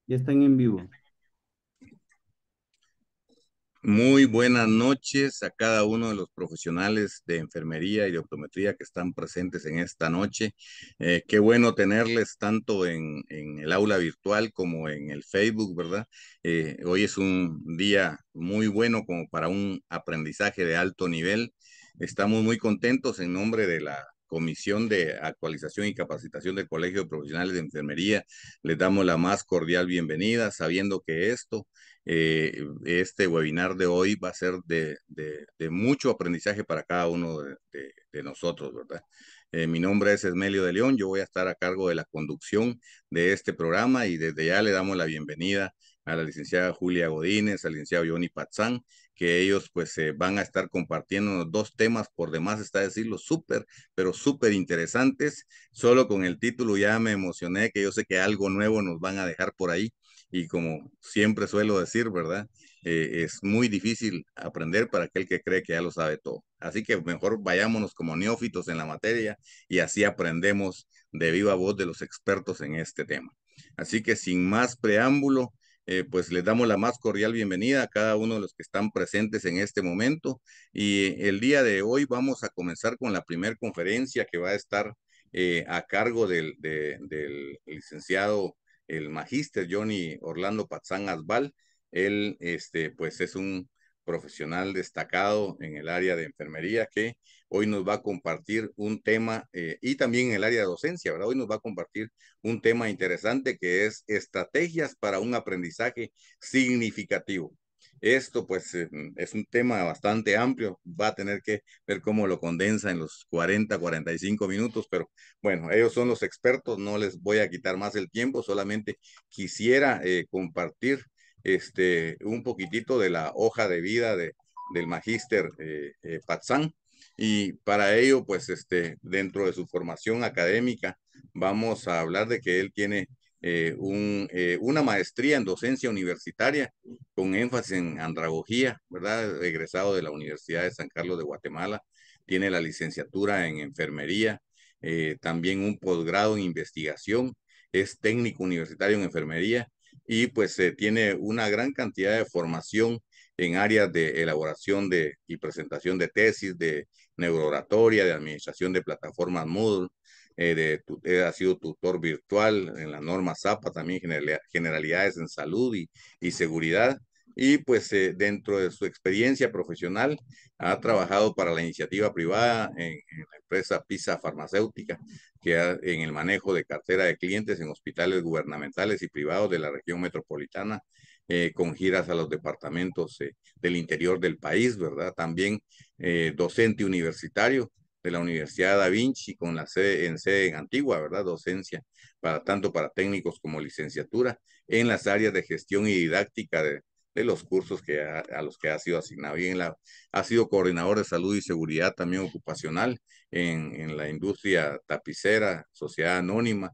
Ya están en vivo. Muy buenas noches a cada uno de los profesionales de enfermería y de optometría que están presentes en esta noche. Qué bueno tenerles tanto en el aula virtual como en el Facebook, ¿verdad? Hoy es un día muy bueno como para un aprendizaje de alto nivel. Estamos muy contentos en nombre de la Comisión de Actualización y Capacitación del Colegio de Profesionales de Enfermería. Les damos la más cordial bienvenida, sabiendo que este webinar de hoy va a ser de mucho aprendizaje para cada uno de nosotros, ¿verdad? Mi nombre es Esmelio de León, yo voy a estar a cargo de la conducción de este programa y desde ya le damos la bienvenida a la licenciada Julia Godínez, al licenciado Johnny Patzán, que ellos pues van a estar compartiendo dos temas, por demás está decirlo, súper, pero súper interesantes. Solo con el título ya me emocioné, que yo sé que algo nuevo nos van a dejar por ahí y como siempre suelo decir, ¿verdad? Es muy difícil aprender para aquel que cree que ya lo sabe todo. Así que mejor vayámonos como neófitos en la materia y así aprendemos de viva voz de los expertos en este tema. Así que sin más preámbulo, pues les damos la más cordial bienvenida a cada uno de los que están presentes en este momento. Y el día de hoy vamos a comenzar con la primera conferencia que va a estar a cargo del licenciado el magíster Johnny Orlando Patzán Asbal. Él, pues es un profesional destacado en el área de enfermería que hoy nos va a compartir un tema y también en el área de docencia, ¿verdad? Hoy nos va a compartir un tema interesante que es estrategias para un aprendizaje significativo. Esto pues es un tema bastante amplio, va a tener que ver cómo lo condensa en los 45 minutos, pero bueno, ellos son los expertos, no les voy a quitar más el tiempo, solamente quisiera compartir un poquitito de la hoja de vida del magíster Patzán. Y para ello, pues dentro de su formación académica, vamos a hablar de que él tiene una maestría en docencia universitaria con énfasis en andragogía, ¿verdad? Egresado de la Universidad de San Carlos de Guatemala. Tiene la licenciatura en enfermería, también un posgrado en investigación, es técnico universitario en enfermería y pues tiene una gran cantidad de formación en áreas de elaboración y presentación de tesis, de neurooratoria, de administración de plataformas Moodle, ha sido tutor virtual en la norma ZAPA, también generalidades en salud y seguridad. Y pues dentro de su experiencia profesional ha trabajado para la iniciativa privada en la empresa PISA Farmacéutica, en el manejo de cartera de clientes en hospitales gubernamentales y privados de la región metropolitana, con giras a los departamentos del interior del país, ¿verdad? También docente universitario de la Universidad Da Vinci con la sede en Antigua, ¿verdad? Docencia tanto para técnicos como licenciatura en las áreas de gestión y didáctica de los cursos a los que ha sido asignado. Ha sido coordinador de salud y seguridad también ocupacional en la industria tapicera, sociedad anónima,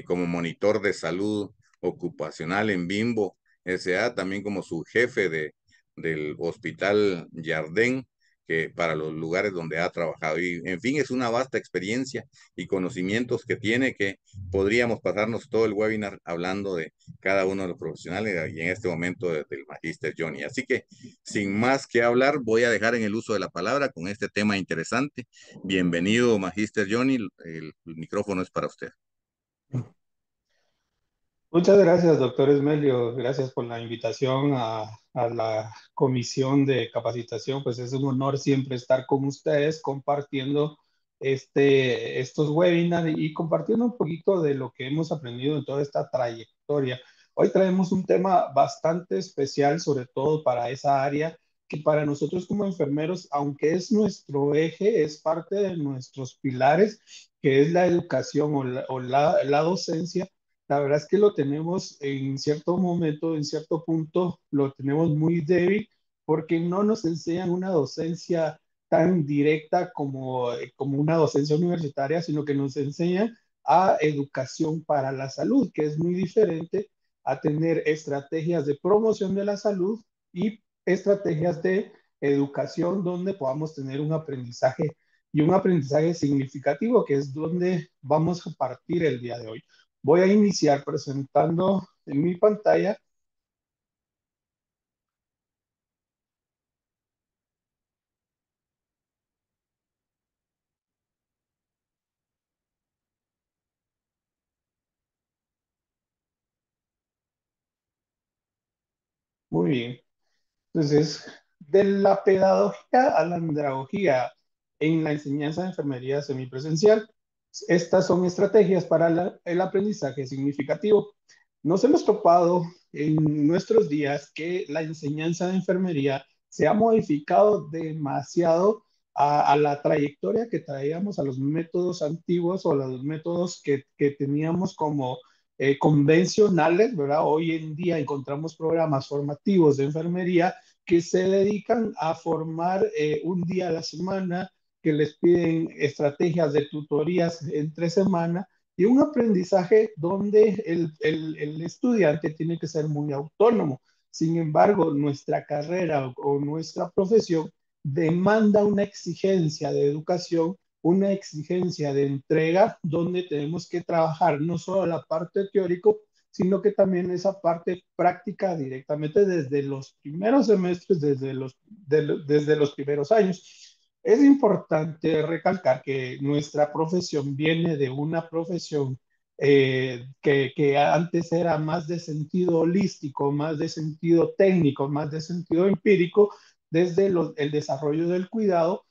como monitor de salud ocupacional en Bimbo S.A., también como su jefe del Hospital Jardín, que para los lugares donde ha trabajado. Y en fin, es una vasta experiencia y conocimientos que tiene que podríamos pasarnos todo el webinar hablando de cada uno de los profesionales y en este momento del magíster Johnny. Así que sin más que hablar, voy a dejar en el uso de la palabra con este tema interesante. Bienvenido, magíster Johnny, el micrófono es para usted. Muchas gracias, doctor Esmelio. Gracias por la invitación a la comisión de capacitación. Pues es un honor siempre estar con ustedes compartiendo estos webinars y compartiendo un poquito de lo que hemos aprendido en toda esta trayectoria. Hoy traemos un tema bastante especial, sobre todo para esa área que para nosotros como enfermeros, aunque es nuestro eje, es parte de nuestros pilares, que es la educación o la docencia. La verdad es que lo tenemos en cierto momento, en cierto punto, lo tenemos muy débil porque no nos enseñan una docencia tan directa como una docencia universitaria, sino que nos enseñan a educación para la salud, que es muy diferente a tener estrategias de promoción de la salud y estrategias de educación donde podamos tener un aprendizaje y un aprendizaje significativo, que es donde vamos a partir el día de hoy. Voy a iniciar presentando en mi pantalla. Muy bien. Entonces, de la pedagogía a la andragogía en la enseñanza de enfermería semipresencial, estas son estrategias para el aprendizaje significativo. Nos hemos topado en nuestros días que la enseñanza de enfermería se ha modificado demasiado a la trayectoria que traíamos, a los métodos antiguos o a los métodos que teníamos como convencionales, ¿verdad? Hoy en día encontramos programas formativos de enfermería que se dedican a formar un día a la semana, que les piden estrategias de tutorías entre semana y un aprendizaje donde el estudiante tiene que ser muy autónomo. Sin embargo, nuestra carrera o nuestra profesión demanda una exigencia de educación, una exigencia de entrega, donde tenemos que trabajar no solo la parte teórico, sino que también esa parte práctica directamente desde los primeros semestres, desde los primeros años. Es importante recalcar que nuestra profesión viene de una profesión que antes era más de sentido holístico, más de sentido técnico, más de sentido empírico, desde el desarrollo del cuidado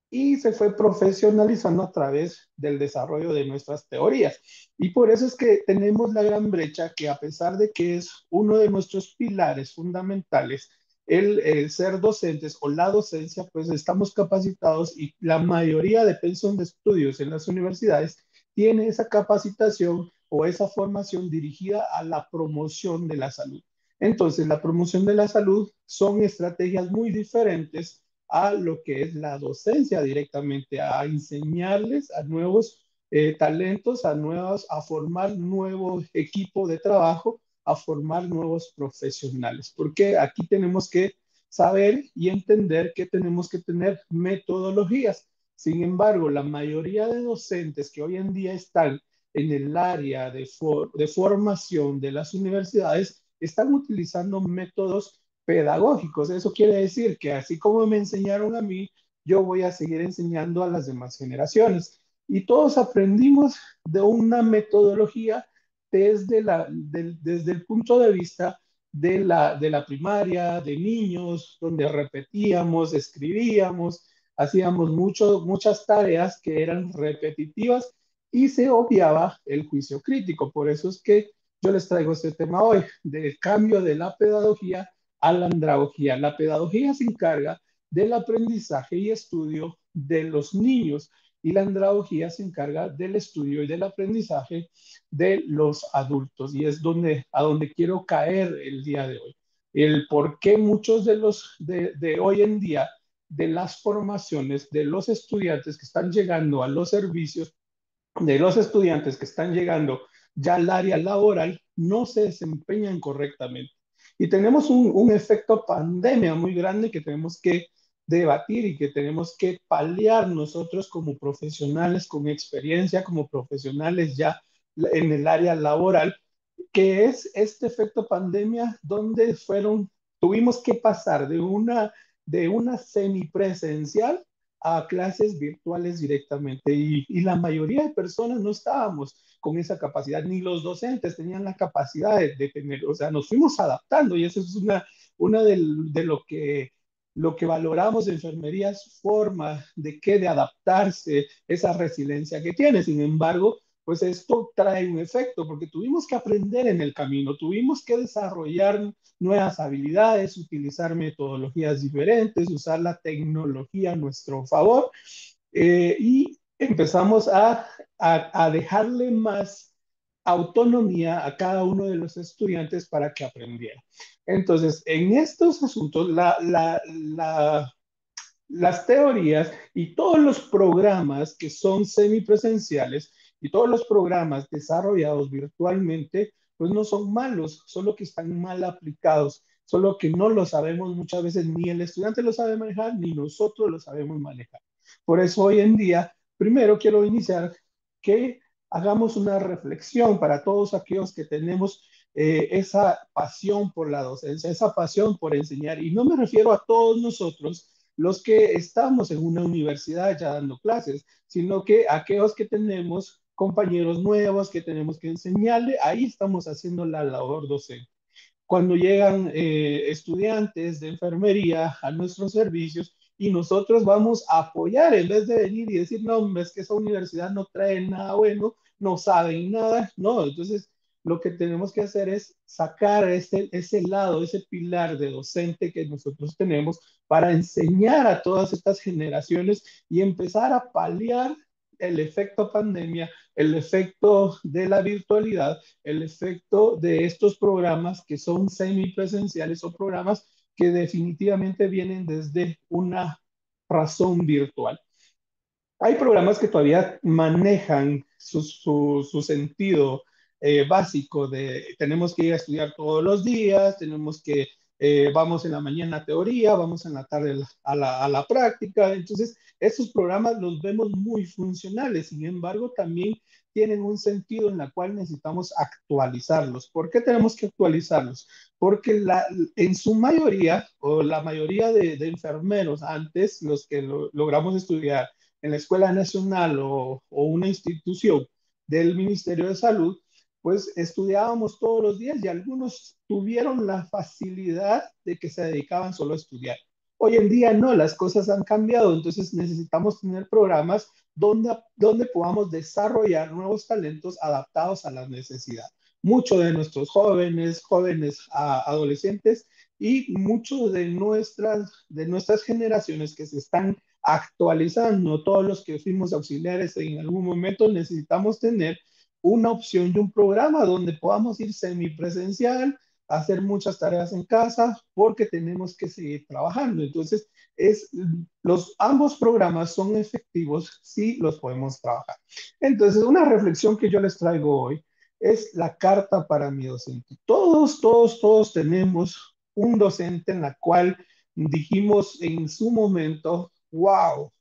y se fue profesionalizando a través del desarrollo de nuestras teorías. Y por eso es que tenemos la gran brecha que a pesar de que es uno de nuestros pilares fundamentales, el ser docentes o la docencia, pues estamos capacitados y la mayoría de pensum de estudios en las universidades tiene esa capacitación o esa formación dirigida a la promoción de la salud. Entonces, la promoción de la salud son estrategias muy diferentes a lo que es la docencia directamente, a enseñarles a nuevos talentos, a formar nuevo equipo de trabajo, a formar nuevos profesionales, porque aquí tenemos que saber y entender que tenemos que tener metodologías. Sin embargo, la mayoría de docentes que hoy en día están en el área de formación de las universidades están utilizando métodos pedagógicos. Eso quiere decir que así como me enseñaron a mí, yo voy a seguir enseñando a las demás generaciones. Y todos aprendimos de una metodología desde el punto de vista de la primaria, de niños, donde repetíamos, escribíamos, hacíamos muchas tareas que eran repetitivas y se obviaba el juicio crítico. Por eso es que yo les traigo este tema hoy, del cambio de la pedagogía a la andragogía. La pedagogía se encarga del aprendizaje y estudio de los niños y la andragogía se encarga del estudio y del aprendizaje de los adultos y es a donde quiero caer el día de hoy. El por qué muchos de hoy en día de las formaciones de los estudiantes que están llegando a los servicios, de los estudiantes que están llegando ya al área laboral, no se desempeñan correctamente. Y tenemos un efecto pandemia muy grande que tenemos que debatir y que tenemos que paliar nosotros como profesionales con experiencia, como profesionales ya en el área laboral, que es este efecto pandemia donde tuvimos que pasar de una semipresencial a clases virtuales directamente y la mayoría de personas no estábamos con esa capacidad, ni los docentes tenían la capacidad de tener, o sea, nos fuimos adaptando y eso es una de lo que valoramos de enfermería, es forma de adaptarse, esa resiliencia que tiene. Sin embargo, pues esto trae un efecto, porque tuvimos que aprender en el camino, tuvimos que desarrollar nuevas habilidades, utilizar metodologías diferentes, usar la tecnología a nuestro favor y empezamos a dejarle más autonomía a cada uno de los estudiantes para que aprendiera. Entonces, en estos asuntos, las teorías y todos los programas que son semipresenciales y todos los programas desarrollados virtualmente, pues no son malos, solo que están mal aplicados, solo que no lo sabemos muchas veces, ni el estudiante lo sabe manejar, ni nosotros lo sabemos manejar. Por eso hoy en día, primero quiero iniciar que hagamos una reflexión para todos aquellos que tenemos esa pasión por la docencia, esa pasión por enseñar. Y no me refiero a todos nosotros los que estamos en una universidad ya dando clases, sino que aquellos que tenemos compañeros nuevos que tenemos que enseñarle, ahí estamos haciendo la labor docente. Cuando llegan estudiantes de enfermería a nuestros servicios y nosotros vamos a apoyar en vez de venir y decir, no, es que esa universidad no trae nada bueno, no saben nada, no, entonces lo que tenemos que hacer es sacar ese lado, ese pilar de docente que nosotros tenemos para enseñar a todas estas generaciones y empezar a paliar el efecto pandemia, el efecto de la virtualidad, el efecto de estos programas que son semipresenciales o programas que definitivamente vienen desde una razón virtual. Hay programas que todavía manejan su sentido básico de tenemos que ir a estudiar todos los días, tenemos que, vamos en la mañana a teoría, vamos en la tarde a la práctica. Entonces, estos programas los vemos muy funcionales, sin embargo, también tienen un sentido en el cual necesitamos actualizarlos. ¿Por qué tenemos que actualizarlos? Porque en su mayoría, o la mayoría de enfermeros antes, los que logramos estudiar, en la Escuela Nacional o una institución del Ministerio de Salud, pues estudiábamos todos los días y algunos tuvieron la facilidad de que se dedicaban solo a estudiar. Hoy en día no, las cosas han cambiado, entonces necesitamos tener programas donde podamos desarrollar nuevos talentos adaptados a la necesidad. Muchos de nuestros jóvenes adolescentes y muchos de nuestras generaciones que se están actualizando, todos los que fuimos auxiliares en algún momento necesitamos tener una opción y un programa donde podamos ir semipresencial, hacer muchas tareas en casa, porque tenemos que seguir trabajando. Entonces, ambos programas son efectivos si los podemos trabajar. Entonces, una reflexión que yo les traigo hoy es la carta para mi docente. Todos tenemos un docente en la cual dijimos en su momento, wow,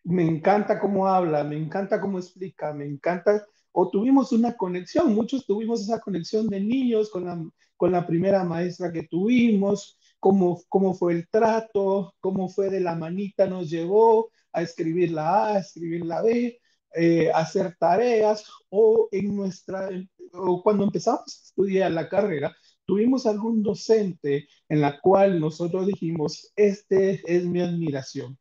me encanta cómo habla, me encanta cómo explica, me encanta, o tuvimos una conexión, muchos tuvimos esa conexión de niños con la primera maestra que tuvimos, cómo fue el trato, cómo fue de la manita nos llevó a escribir la A, a escribir la B, hacer tareas, o cuando empezamos a estudiar la carrera, tuvimos algún docente en la cual nosotros dijimos, este es mi admiración.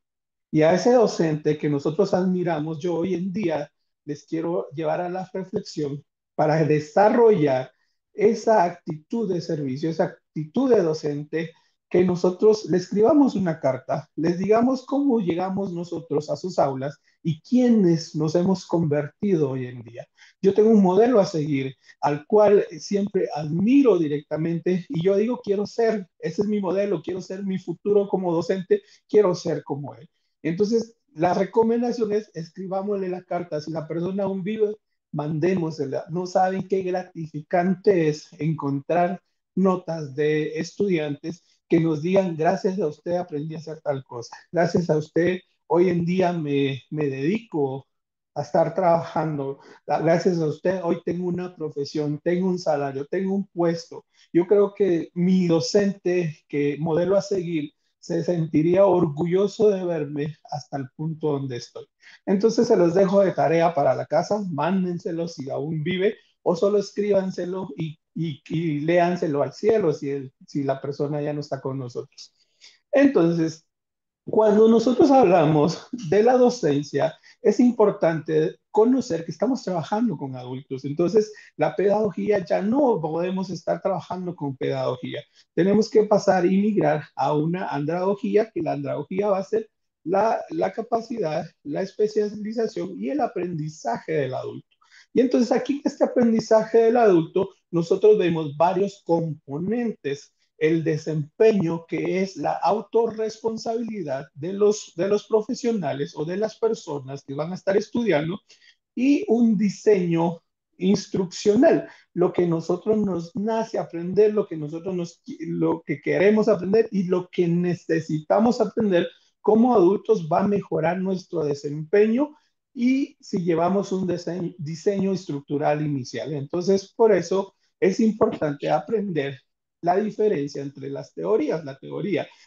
Y a ese docente que nosotros admiramos, yo hoy en día les quiero llevar a la reflexión para desarrollar esa actitud de servicio, esa actitud de docente, que nosotros le escribamos una carta, les digamos cómo llegamos nosotros a sus aulas y quiénes nos hemos convertido hoy en día. Yo tengo un modelo a seguir al cual siempre admiro directamente y yo digo, quiero ser, ese es mi modelo, quiero ser mi futuro como docente, quiero ser como él. Entonces, la recomendación es escribámosle la carta. Si la persona aún vive, mandémosela. No saben qué gratificante es encontrar notas de estudiantes que nos digan, gracias a usted aprendí a hacer tal cosa. Gracias a usted, hoy en día me dedico a estar trabajando. Gracias a usted, hoy tengo una profesión, tengo un salario, tengo un puesto. Yo creo que mi docente, que modelo a seguir, se sentiría orgulloso de verme hasta el punto donde estoy. Entonces se los dejo de tarea para la casa, mándenselo si aún vive o solo escríbanselo y léanselo al cielo si la persona ya no está con nosotros. Entonces, cuando nosotros hablamos de la docencia, es importante conocer que estamos trabajando con adultos. Entonces, la pedagogía ya no podemos estar trabajando con pedagogía. Tenemos que pasar y migrar a una andragogía, que la andragogía va a ser la capacidad, la especialización y el aprendizaje del adulto. Y entonces aquí en este aprendizaje del adulto, nosotros vemos varios componentes: el desempeño, que es la autorresponsabilidad de los profesionales o de las personas que van a estar estudiando, y un diseño instruccional, lo que nosotros nos nace aprender, lo que queremos aprender y lo que necesitamos aprender como adultos va a mejorar nuestro desempeño y si llevamos un diseño estructural inicial. Entonces, por eso es importante aprender la diferencia entre las teorías.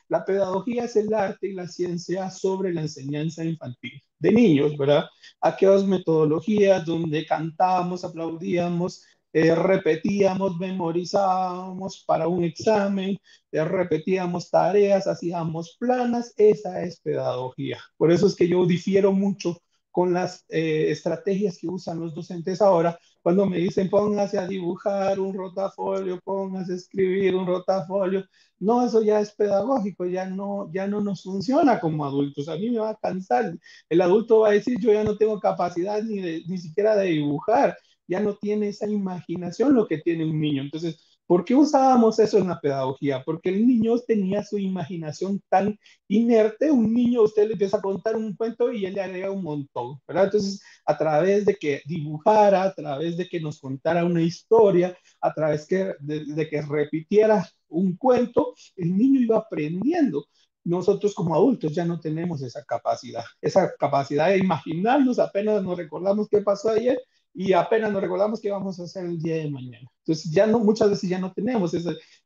La pedagogía es el arte y la ciencia sobre la enseñanza infantil de niños, ¿verdad? Aquellas metodologías donde cantábamos, aplaudíamos, repetíamos, memorizábamos para un examen, repetíamos tareas, hacíamos planas, esa es pedagogía. Por eso es que yo difiero mucho con las estrategias que usan los docentes ahora, cuando me dicen póngase a dibujar un rotafolio, póngase a escribir un rotafolio. No, eso ya es pedagógico, ya no nos funciona como adultos. A mí me va a cansar. El adulto va a decir, yo ya no tengo capacidad ni siquiera de dibujar, ya no tiene esa imaginación lo que tiene un niño. Entonces, ¿por qué usábamos eso en la pedagogía? Porque el niño tenía su imaginación tan inerte. Un niño, usted le empieza a contar un cuento y él le agrega un montón, ¿verdad? Entonces, a través de que dibujara, a través de que nos contara una historia, a través de que repitiera un cuento, el niño iba aprendiendo. Nosotros como adultos ya no tenemos esa capacidad de imaginarnos, apenas nos recordamos qué pasó ayer y apenas nos recordamos qué vamos a hacer el día de mañana. Entonces ya no, muchas veces ya no tenemos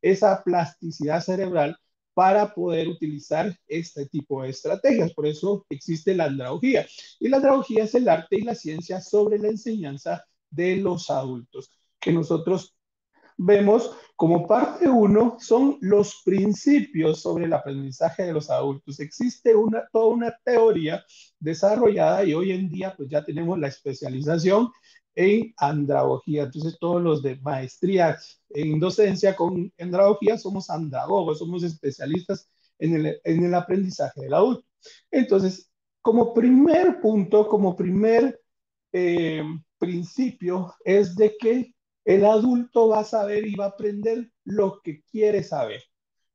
esa plasticidad cerebral para poder utilizar este tipo de estrategias. Por eso existe la andragogía. Y la andragogía es el arte y la ciencia sobre la enseñanza de los adultos, que nosotros vemos como parte uno son los principios sobre el aprendizaje de los adultos. Existe toda una teoría desarrollada y hoy en día pues ya tenemos la especialización en andragogía. Entonces todos los de maestría en docencia con andragogía somos andragogos, somos especialistas en el aprendizaje del adulto. Entonces, como primer punto, como primer eh, principio es de que el adulto va a saber y va a aprender lo que quiere saber,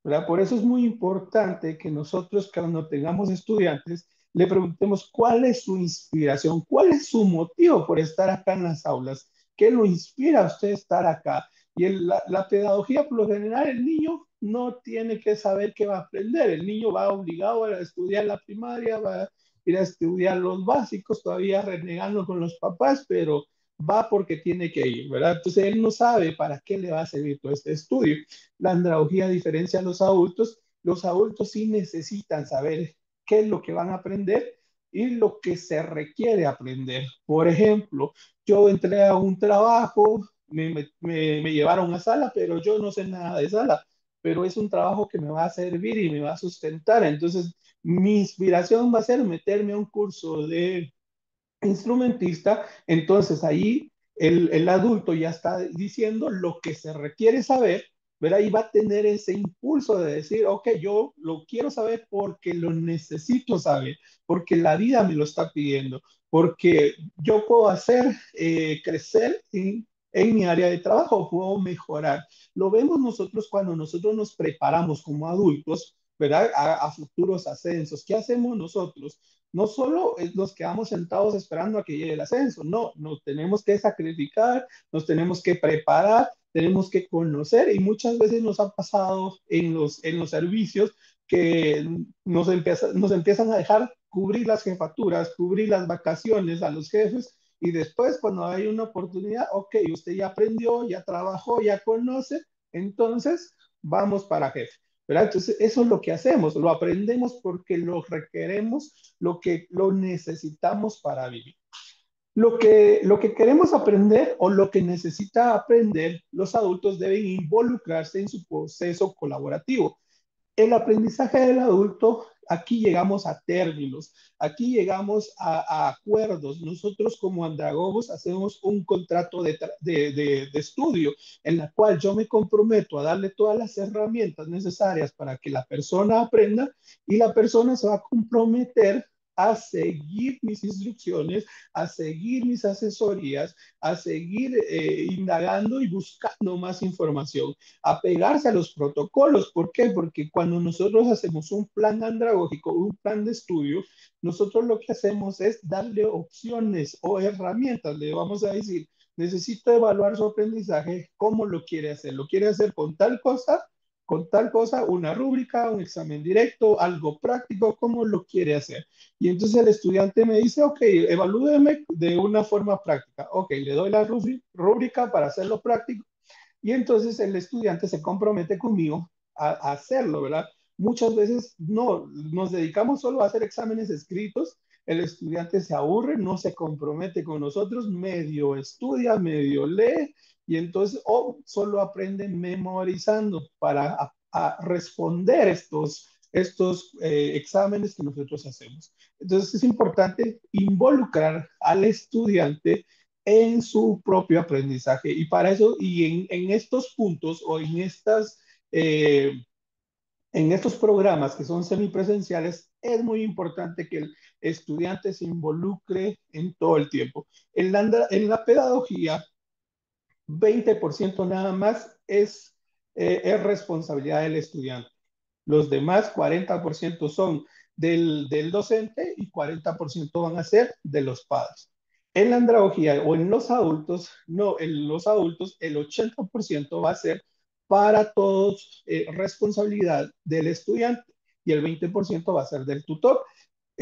¿verdad? Por eso es muy importante que nosotros, cuando tengamos estudiantes, le preguntemos cuál es su inspiración, cuál es su motivo por estar acá en las aulas, qué lo inspira a usted estar acá. Y la pedagogía, por lo general, el niño no tiene que saber qué va a aprender. El niño va obligado a estudiar la primaria, va a ir a estudiar los básicos, todavía renegando con los papás, pero va porque tiene que ir, ¿verdad? Entonces él no sabe para qué le va a servir todo este estudio. La andragogía, a diferencia de los adultos sí necesitan saber qué es lo que van a aprender y lo que se requiere aprender. Por ejemplo, yo entré a un trabajo, me llevaron a sala, pero yo no sé nada de sala, pero es un trabajo que me va a servir y me va a sustentar. Entonces, mi inspiración va a ser meterme a un curso de instrumentista, entonces ahí el adulto ya está diciendo lo que se requiere saber, ¿verdad? Y va a tener ese impulso de decir, ok, yo lo quiero saber porque lo necesito saber, porque la vida me lo está pidiendo, porque yo puedo hacer crecer en mi área de trabajo, puedo mejorar. Lo vemos nosotros cuando nosotros nos preparamos como adultos, ¿verdad? A futuros ascensos. ¿Qué hacemos nosotros? No solo nos quedamos sentados esperando a que llegue el ascenso, no, nos tenemos que sacrificar, nos tenemos que preparar, tenemos que conocer y muchas veces nos ha pasado en los servicios que nos empiezan a dejar cubrir las jefaturas, cubrir las vacaciones a los jefes y después cuando hay una oportunidad, ok, usted ya aprendió, ya trabajó, ya conoce, entonces vamos para jefe. ¿Verdad? Entonces, eso es lo que hacemos, lo aprendemos porque lo requeremos, lo necesitamos para vivir. Lo que queremos aprender o lo que necesita aprender los adultos deben involucrarse en su proceso colaborativo. El aprendizaje del adulto, aquí llegamos a términos, aquí llegamos a acuerdos. Nosotros como andragogos hacemos un contrato de estudio en la cual yo me comprometo a darle todas las herramientas necesarias para que la persona aprenda y la persona se va a comprometer a seguir mis instrucciones, a seguir mis asesorías, a seguir indagando y buscando más información, apegarse a los protocolos. ¿Por qué? Porque cuando nosotros hacemos un plan andragógico, un plan de estudio, nosotros lo que hacemos es darle opciones o herramientas. Le vamos a decir, necesito evaluar su aprendizaje, ¿cómo lo quiere hacer? ¿Lo quiere hacer con tal cosa, una rúbrica, un examen directo, algo práctico, cómo lo quiere hacer? Y entonces el estudiante me dice, ok, evalúeme de una forma práctica. Ok, le doy la rúbrica para hacerlo práctico Y entonces el estudiante se compromete conmigo a hacerlo, ¿verdad? Muchas veces no, nos dedicamos solo a hacer exámenes escritos, el estudiante se aburre, no se compromete con nosotros, medio estudia, medio lee, y entonces o solo aprende memorizando para responder estos exámenes que nosotros hacemos. Entonces es importante involucrar al estudiante en su propio aprendizaje y para eso y en estos puntos o eh, en estos programas que son semipresenciales es muy importante que el estudiante se involucre en todo el tiempo. En la pedagogía 20% nada más es responsabilidad del estudiante. Los demás 40% son del docente y 40% van a ser de los padres. En la andragogía o en los adultos, no, en los adultos el 80% va a ser para todos responsabilidad del estudiante y el 20% va a ser del tutor.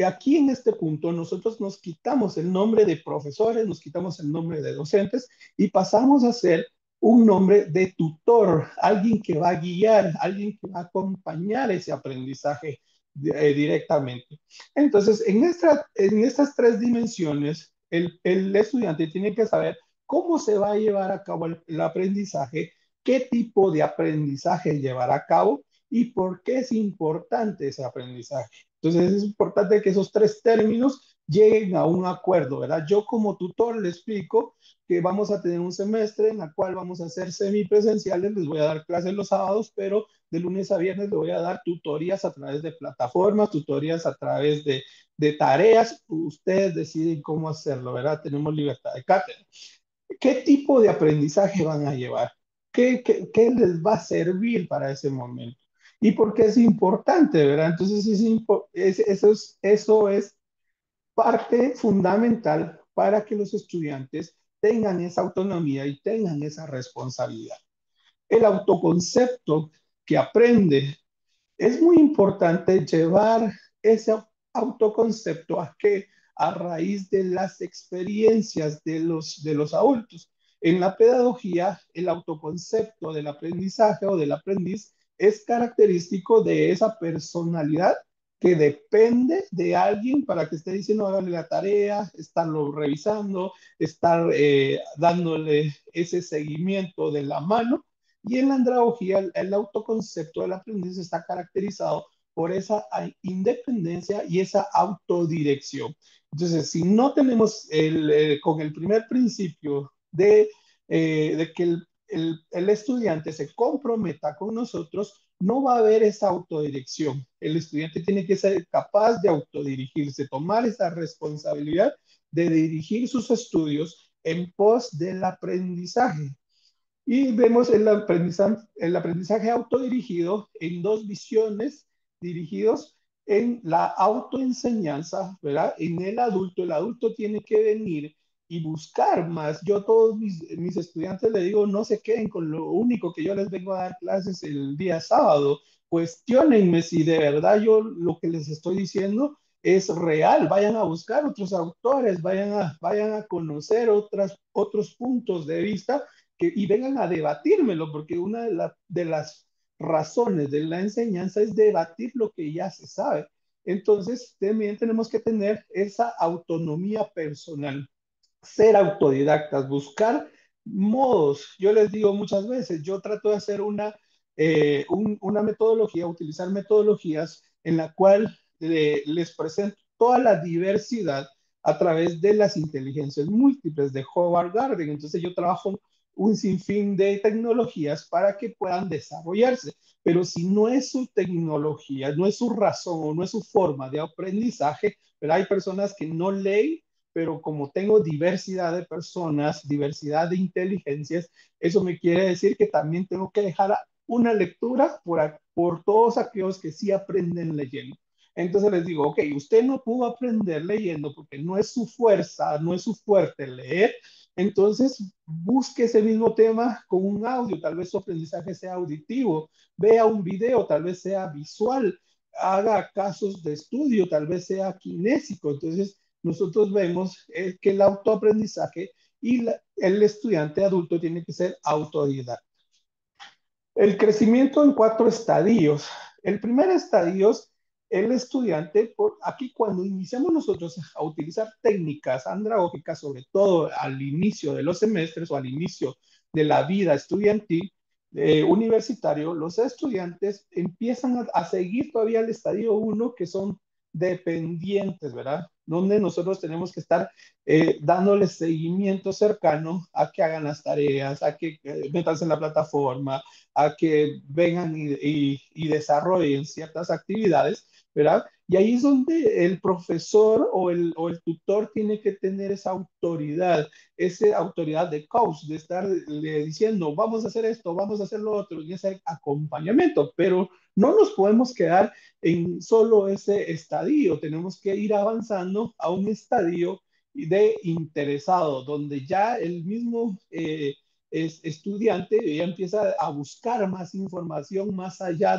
Aquí en este punto nosotros nos quitamos el nombre de profesores, nos quitamos el nombre de docentes y pasamos a ser un nombre de tutor, alguien que va a guiar, alguien que va a acompañar ese aprendizaje directamente. Entonces, en estas tres dimensiones, el estudiante tiene que saber cómo se va a llevar a cabo el aprendizaje, qué tipo de aprendizaje llevará a cabo y por qué es importante ese aprendizaje. Entonces es importante que esos tres términos lleguen a un acuerdo, ¿verdad? Yo como tutor le explico que vamos a tener un semestre en el cual vamos a hacer semipresenciales, les voy a dar clases los sábados, pero de lunes a viernes le voy a dar tutorías a través de plataformas, tutorías a través de tareas, ustedes deciden cómo hacerlo, ¿verdad? Tenemos libertad de cátedra. ¿Qué tipo de aprendizaje van a llevar? ¿Qué les va a servir para ese momento? ¿Y por qué es importante, verdad? Entonces, eso es parte fundamental para que los estudiantes tengan esa autonomía y tengan esa responsabilidad. El autoconcepto que aprende es muy importante llevar ese autoconcepto a raíz de las experiencias de los adultos. En la pedagogía, el autoconcepto del aprendizaje o del aprendiz es característico de esa personalidad que depende de alguien para que esté diciendo, hágale la tarea, estarlo revisando, estar dándole ese seguimiento de la mano y en la andragogía, el autoconcepto del aprendiz está caracterizado por esa independencia y esa autodirección. Entonces, si no tenemos con el primer principio de que el estudiante se comprometa con nosotros, no va a haber esa autodirección. El estudiante tiene que ser capaz de autodirigirse, tomar esa responsabilidad de dirigir sus estudios en pos del aprendizaje. Y vemos el aprendizaje autodirigido en dos visiones dirigidos en la autoenseñanza, ¿verdad? En el adulto tiene que venir y buscar más. Yo a todos mis estudiantes les digo, no se queden con lo único que yo les vengo a dar clases el día sábado. Cuestiónenme si de verdad yo lo que les estoy diciendo es real. Vayan a buscar otros autores, vayan a conocer otros puntos de vista y vengan a debatírmelo, porque una de las razones de la enseñanza es debatir lo que ya se sabe. Entonces, también tenemos que tener esa autonomía personal, ser autodidactas, buscar modos. Yo les digo muchas veces, yo trato de hacer una metodología, utilizar metodologías en la cual les presento toda la diversidad a través de las inteligencias múltiples de Howard Gardner. Entonces yo trabajo un sinfín de tecnologías para que puedan desarrollarse. Pero si no es su tecnología, no es su razón o no es su forma de aprendizaje, pero hay personas que no leen, pero como tengo diversidad de personas, diversidad de inteligencias, eso me quiere decir que también tengo que dejar una lectura por todos aquellos que sí aprenden leyendo. Entonces les digo, ok, usted no pudo aprender leyendo porque no es su fuerza, no es su fuerte leer, entonces busque ese mismo tema con un audio, tal vez su aprendizaje sea auditivo, vea un video, tal vez sea visual, haga casos de estudio, tal vez sea kinésico. Entonces nosotros vemos que el autoaprendizaje y el estudiante adulto tiene que ser autodidacta. El crecimiento en cuatro estadios. El primer estadio es el estudiante, aquí cuando iniciamos nosotros a utilizar técnicas andragógicas, sobre todo al inicio de los semestres o al inicio de la vida estudiantil, universitario, los estudiantes empiezan a seguir todavía el estadio uno, que son dependientes, ¿verdad? Donde nosotros tenemos que estar dándoles seguimiento cercano a que hagan las tareas, a que metanse en la plataforma, a que vengan y desarrollen ciertas actividades, ¿verdad? Y ahí es donde el profesor o el tutor tiene que tener esa autoridad de coach, de estar diciendo, vamos a hacer esto, vamos a hacer lo otro, y ese acompañamiento, pero no nos podemos quedar en solo ese estadio, tenemos que ir avanzando a un estadio de interesado, donde ya el mismo estudiante ya empieza a buscar más información más allá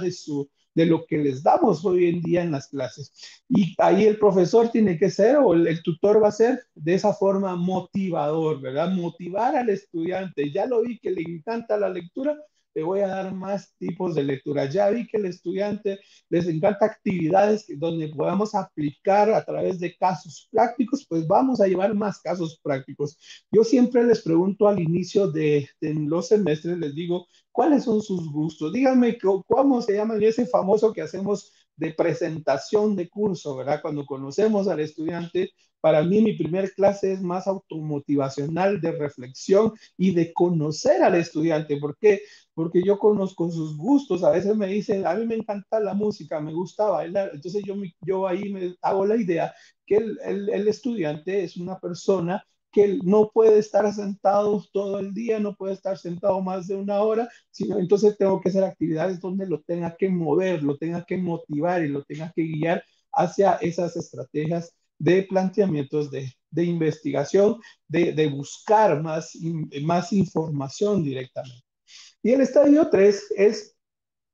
de lo que les damos hoy en día en las clases. Y ahí el profesor tiene que ser, o el tutor va a ser de esa forma motivador, ¿verdad? Motivar al estudiante. Ya lo vi que le encanta la lectura, le voy a dar más tipos de lectura. Ya vi que el estudiante les encanta actividades donde podamos aplicar a través de casos prácticos, pues vamos a llevar más casos prácticos. Yo siempre les pregunto al inicio de los semestres, les digo, ¿cuáles son sus gustos? Díganme cómo se llama ese famoso que hacemos de presentación de curso, ¿verdad? Cuando conocemos al estudiante, para mí mi primer clase es más automotivacional, de reflexión y de conocer al estudiante. ¿Por qué? Porque yo conozco sus gustos. A veces me dicen, a mí me encanta la música, me gusta bailar. Entonces yo ahí me hago la idea que el estudiante es una persona que no puede estar sentado todo el día, no puede estar sentado más de una hora, sino entonces tengo que hacer actividades donde lo tenga que mover, lo tenga que motivar y lo tenga que guiar hacia esas estrategias de planteamientos de investigación, de buscar más información directamente. Y el estadio 3 es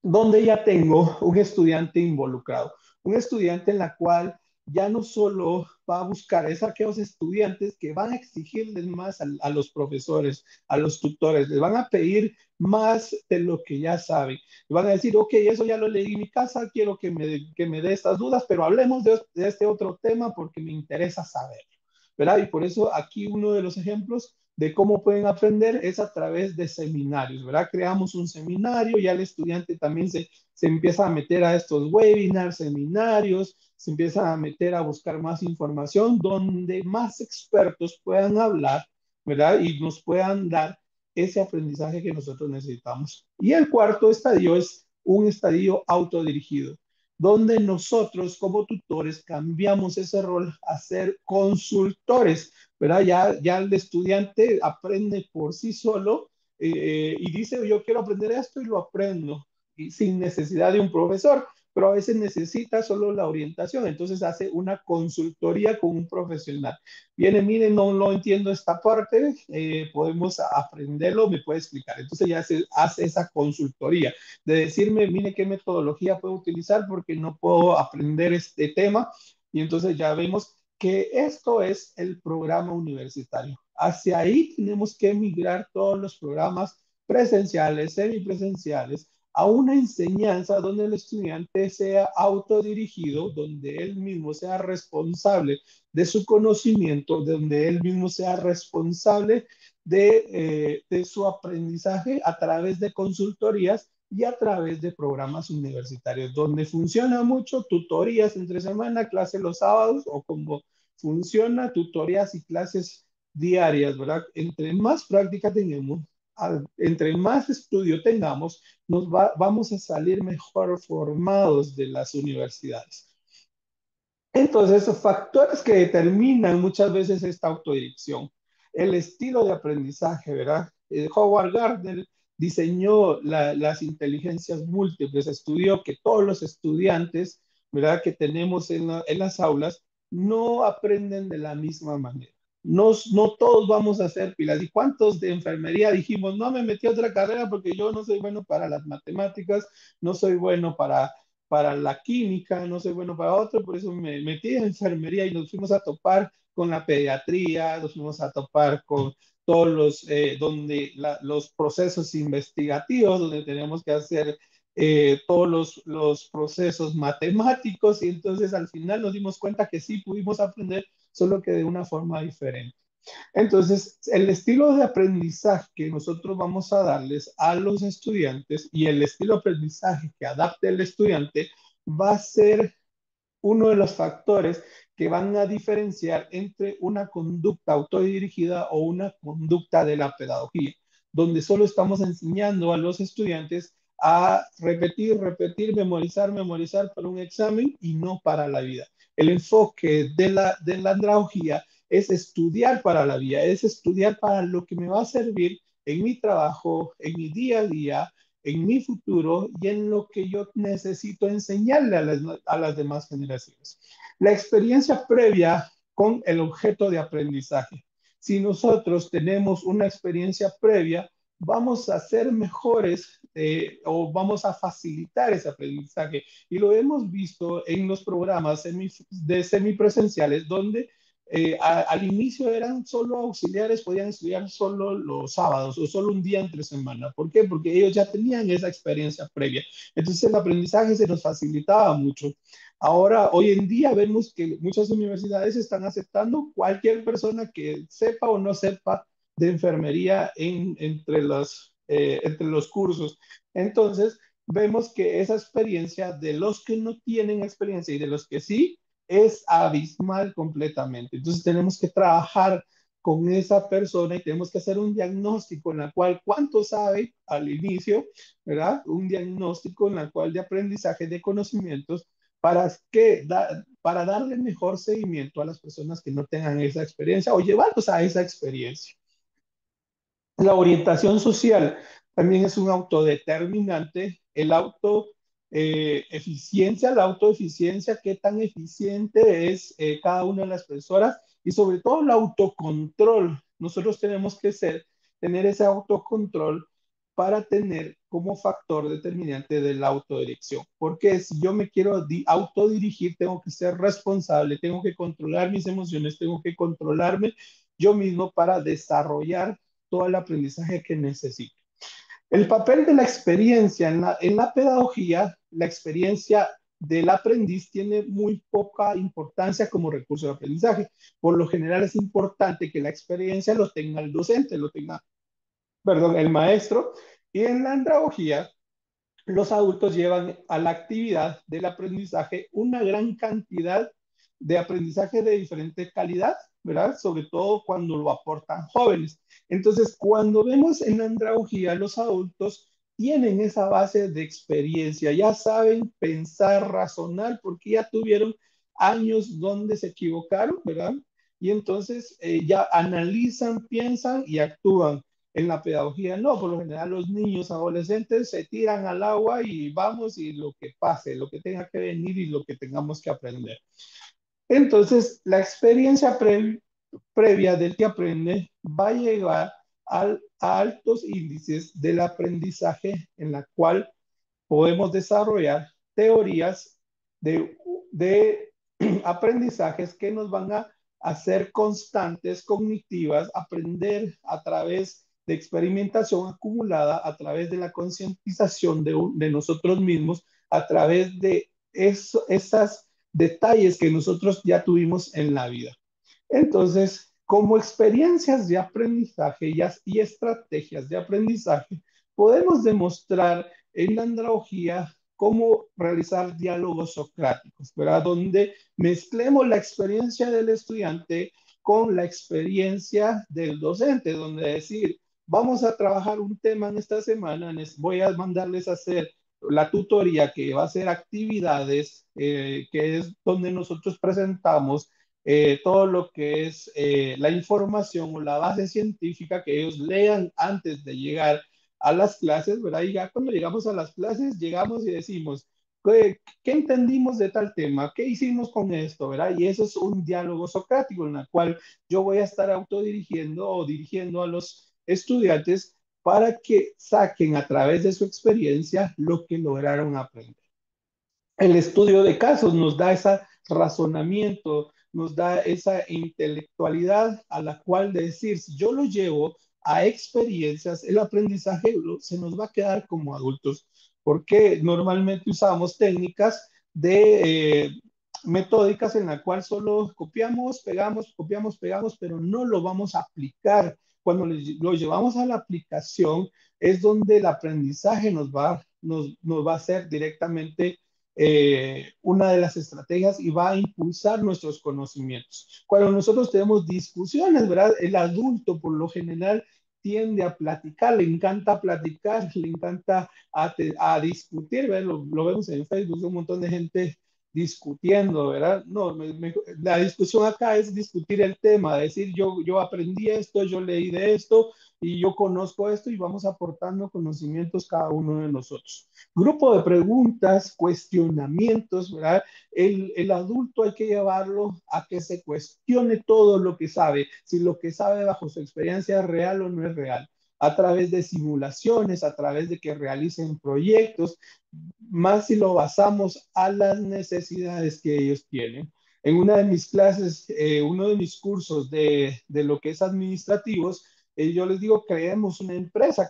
donde ya tengo un estudiante involucrado, un estudiante en la cual ya no solo va a buscar, es aquellos estudiantes que van a exigirles más a los profesores, a los tutores, les van a pedir más de lo que ya saben. Le van a decir, ok, eso ya lo leí en mi casa, quiero que me dé estas dudas, pero hablemos de este otro tema porque me interesa saber, ¿verdad? Y por eso aquí uno de los ejemplos de cómo pueden aprender es a través de seminarios, ¿verdad? Creamos un seminario, ya el estudiante también se empieza a meter a estos webinars, seminarios, se empieza a meter a buscar más información donde más expertos puedan hablar, ¿verdad? Y nos puedan dar ese aprendizaje que nosotros necesitamos. Y el cuarto estadio es un estadio autodirigido, donde nosotros como tutores cambiamos ese rol a ser consultores, ¿verdad? Ya el estudiante aprende por sí solo y dice, yo quiero aprender esto y lo aprendo, y sin necesidad de un profesor, pero a veces necesita solo la orientación, entonces hace una consultoría con un profesional. Viene, miren, no entiendo esta parte, podemos aprenderlo, me puede explicar. Entonces ya se hace esa consultoría de decirme, mire qué metodología puedo utilizar porque no puedo aprender este tema. Y entonces ya vemos que esto es el programa universitario. Hacia ahí tenemos que migrar todos los programas presenciales, semipresenciales, a una enseñanza donde el estudiante sea autodirigido, donde él mismo sea responsable de su conocimiento, donde él mismo sea responsable de su aprendizaje a través de consultorías y a través de programas universitarios, donde funciona mucho tutorías entre semana, clases los sábados, o como funciona tutorías y clases diarias, ¿verdad? Entre más práctica tengamos, entre más estudio tengamos, vamos a salir mejor formados de las universidades. Entonces, esos factores que determinan muchas veces esta autodirección, el estilo de aprendizaje, ¿verdad? Howard Gardner diseñó las inteligencias múltiples, estudió que todos los estudiantes, ¿verdad?, que tenemos en las aulas no aprenden de la misma manera. No todos vamos a hacer pilas. ¿Y cuántos de enfermería dijimos, no me metí a otra carrera porque yo no soy bueno para las matemáticas, no soy bueno para la química, no soy bueno para otro, por eso me metí en enfermería y nos fuimos a topar con la pediatría, nos fuimos a topar con los procesos investigativos, donde tenemos que hacer todos los procesos matemáticos, y entonces al final nos dimos cuenta que sí pudimos aprender, solo que de una forma diferente. Entonces, el estilo de aprendizaje que nosotros vamos a darles a los estudiantes y el estilo de aprendizaje que adapte el estudiante va a ser uno de los factores que van a diferenciar entre una conducta autodirigida o una conducta de la pedagogía, donde solo estamos enseñando a los estudiantes a repetir, repetir, memorizar, memorizar para un examen y no para la vida. El enfoque de la andragogía es estudiar para la vida, es estudiar para lo que me va a servir en mi trabajo, en mi día a día, en mi futuro y en lo que yo necesito enseñarle a las demás generaciones. La experiencia previa con el objeto de aprendizaje. Si nosotros tenemos una experiencia previa, vamos a ser mejores o vamos a facilitar ese aprendizaje. Y lo hemos visto en los programas de semipresenciales, donde al inicio eran solo auxiliares, podían estudiar solo los sábados o solo un día entre semana. ¿Por qué? Porque ellos ya tenían esa experiencia previa. Entonces el aprendizaje se nos facilitaba mucho. Ahora, hoy en día vemos que muchas universidades están aceptando cualquier persona que sepa o no sepa de enfermería entre los cursos. Entonces, vemos que esa experiencia de los que no tienen experiencia y de los que sí, es abismal completamente. Entonces tenemos que trabajar con esa persona y tenemos que hacer un diagnóstico en la cual cuánto sabe al inicio, ¿verdad? Un diagnóstico en la cual de aprendizaje de conocimientos para darle mejor seguimiento a las personas que no tengan esa experiencia o llevarlos a esa experiencia. La orientación social también es un autodeterminante. La autoeficiencia, qué tan eficiente es cada una de las personas y sobre todo el autocontrol. Nosotros tenemos que tener ese autocontrol para tener como factor determinante de la autodirección. Porque si yo me quiero autodirigir, tengo que ser responsable, tengo que controlar mis emociones, tengo que controlarme yo mismo para desarrollar todo el aprendizaje que necesito. El papel de la experiencia en la pedagogía, la experiencia del aprendiz tiene muy poca importancia como recurso de aprendizaje. Por lo general es importante que la experiencia lo tenga el docente, perdón, el maestro. Y en la andragogía, los adultos llevan a la actividad del aprendizaje una gran cantidad de aprendizaje de diferente calidad, ¿verdad? Sobre todo cuando lo aportan jóvenes. Entonces, cuando vemos en la andragogía, los adultos tienen esa base de experiencia, ya saben pensar, razonar, porque ya tuvieron años donde se equivocaron, ¿verdad? Y entonces ya analizan, piensan y actúan. En la pedagogía no, por lo general los niños, adolescentes se tiran al agua y vamos y lo que pase, lo que tenga que venir y lo que tengamos que aprender. Entonces, la experiencia previa del que aprende va a llegar a altos índices del aprendizaje en la cual podemos desarrollar teorías de aprendizajes que nos van a hacer constantes, cognitivas, aprender a través de experimentación acumulada, a través de la concientización de nosotros mismos, a través de esos detalles que nosotros ya tuvimos en la vida. Entonces, como experiencias de aprendizaje y estrategias de aprendizaje, podemos demostrar en la andragogía cómo realizar diálogos socráticos, ¿verdad? Donde mezclemos la experiencia del estudiante con la experiencia del docente, donde decir, vamos a trabajar un tema en esta semana, voy a mandarles a hacer la tutoría que va a ser actividades, que es donde nosotros presentamos todo lo que es la información o la base científica que ellos lean antes de llegar a las clases, ¿verdad? Y ya cuando llegamos a las clases, llegamos y decimos, ¿qué entendimos de tal tema? ¿Qué hicimos con esto? ¿Verdad? Y eso es un diálogo socrático en el cual yo voy a estar autodirigiendo o dirigiendo a los estudiantes para que saquen a través de su experiencia lo que lograron aprender. El estudio de casos nos da ese razonamiento nos da esa intelectualidad a la cual de decir, si yo lo llevo a experiencias, el aprendizaje se nos va a quedar como adultos, porque normalmente usamos técnicas de metódicas en la cual solo copiamos, pegamos, pero no lo vamos a aplicar. Cuando lo llevamos a la aplicación es donde el aprendizaje nos va a hacer directamente una de las estrategias y va a impulsar nuestros conocimientos. Cuando nosotros tenemos discusiones, ¿verdad? El adulto por lo general tiende a platicar, le encanta platicar, le encanta a discutir, ¿verdad? Lo vemos en Facebook, un montón de gente discutiendo, ¿verdad? No, la discusión acá es discutir el tema, decir yo aprendí esto, yo leí de esto y yo conozco esto y vamos aportando conocimientos cada uno de nosotros. Grupo de preguntas, cuestionamientos, ¿verdad? El adulto hay que llevarlo a que se cuestione todo lo que sabe, si lo que sabe bajo su experiencia es real o no es real, a través de simulaciones, a través de que realicen proyectos, más si lo basamos a las necesidades que ellos tienen. En una de mis clases, uno de mis cursos de lo que es administrativos, yo les digo, creamos una empresa,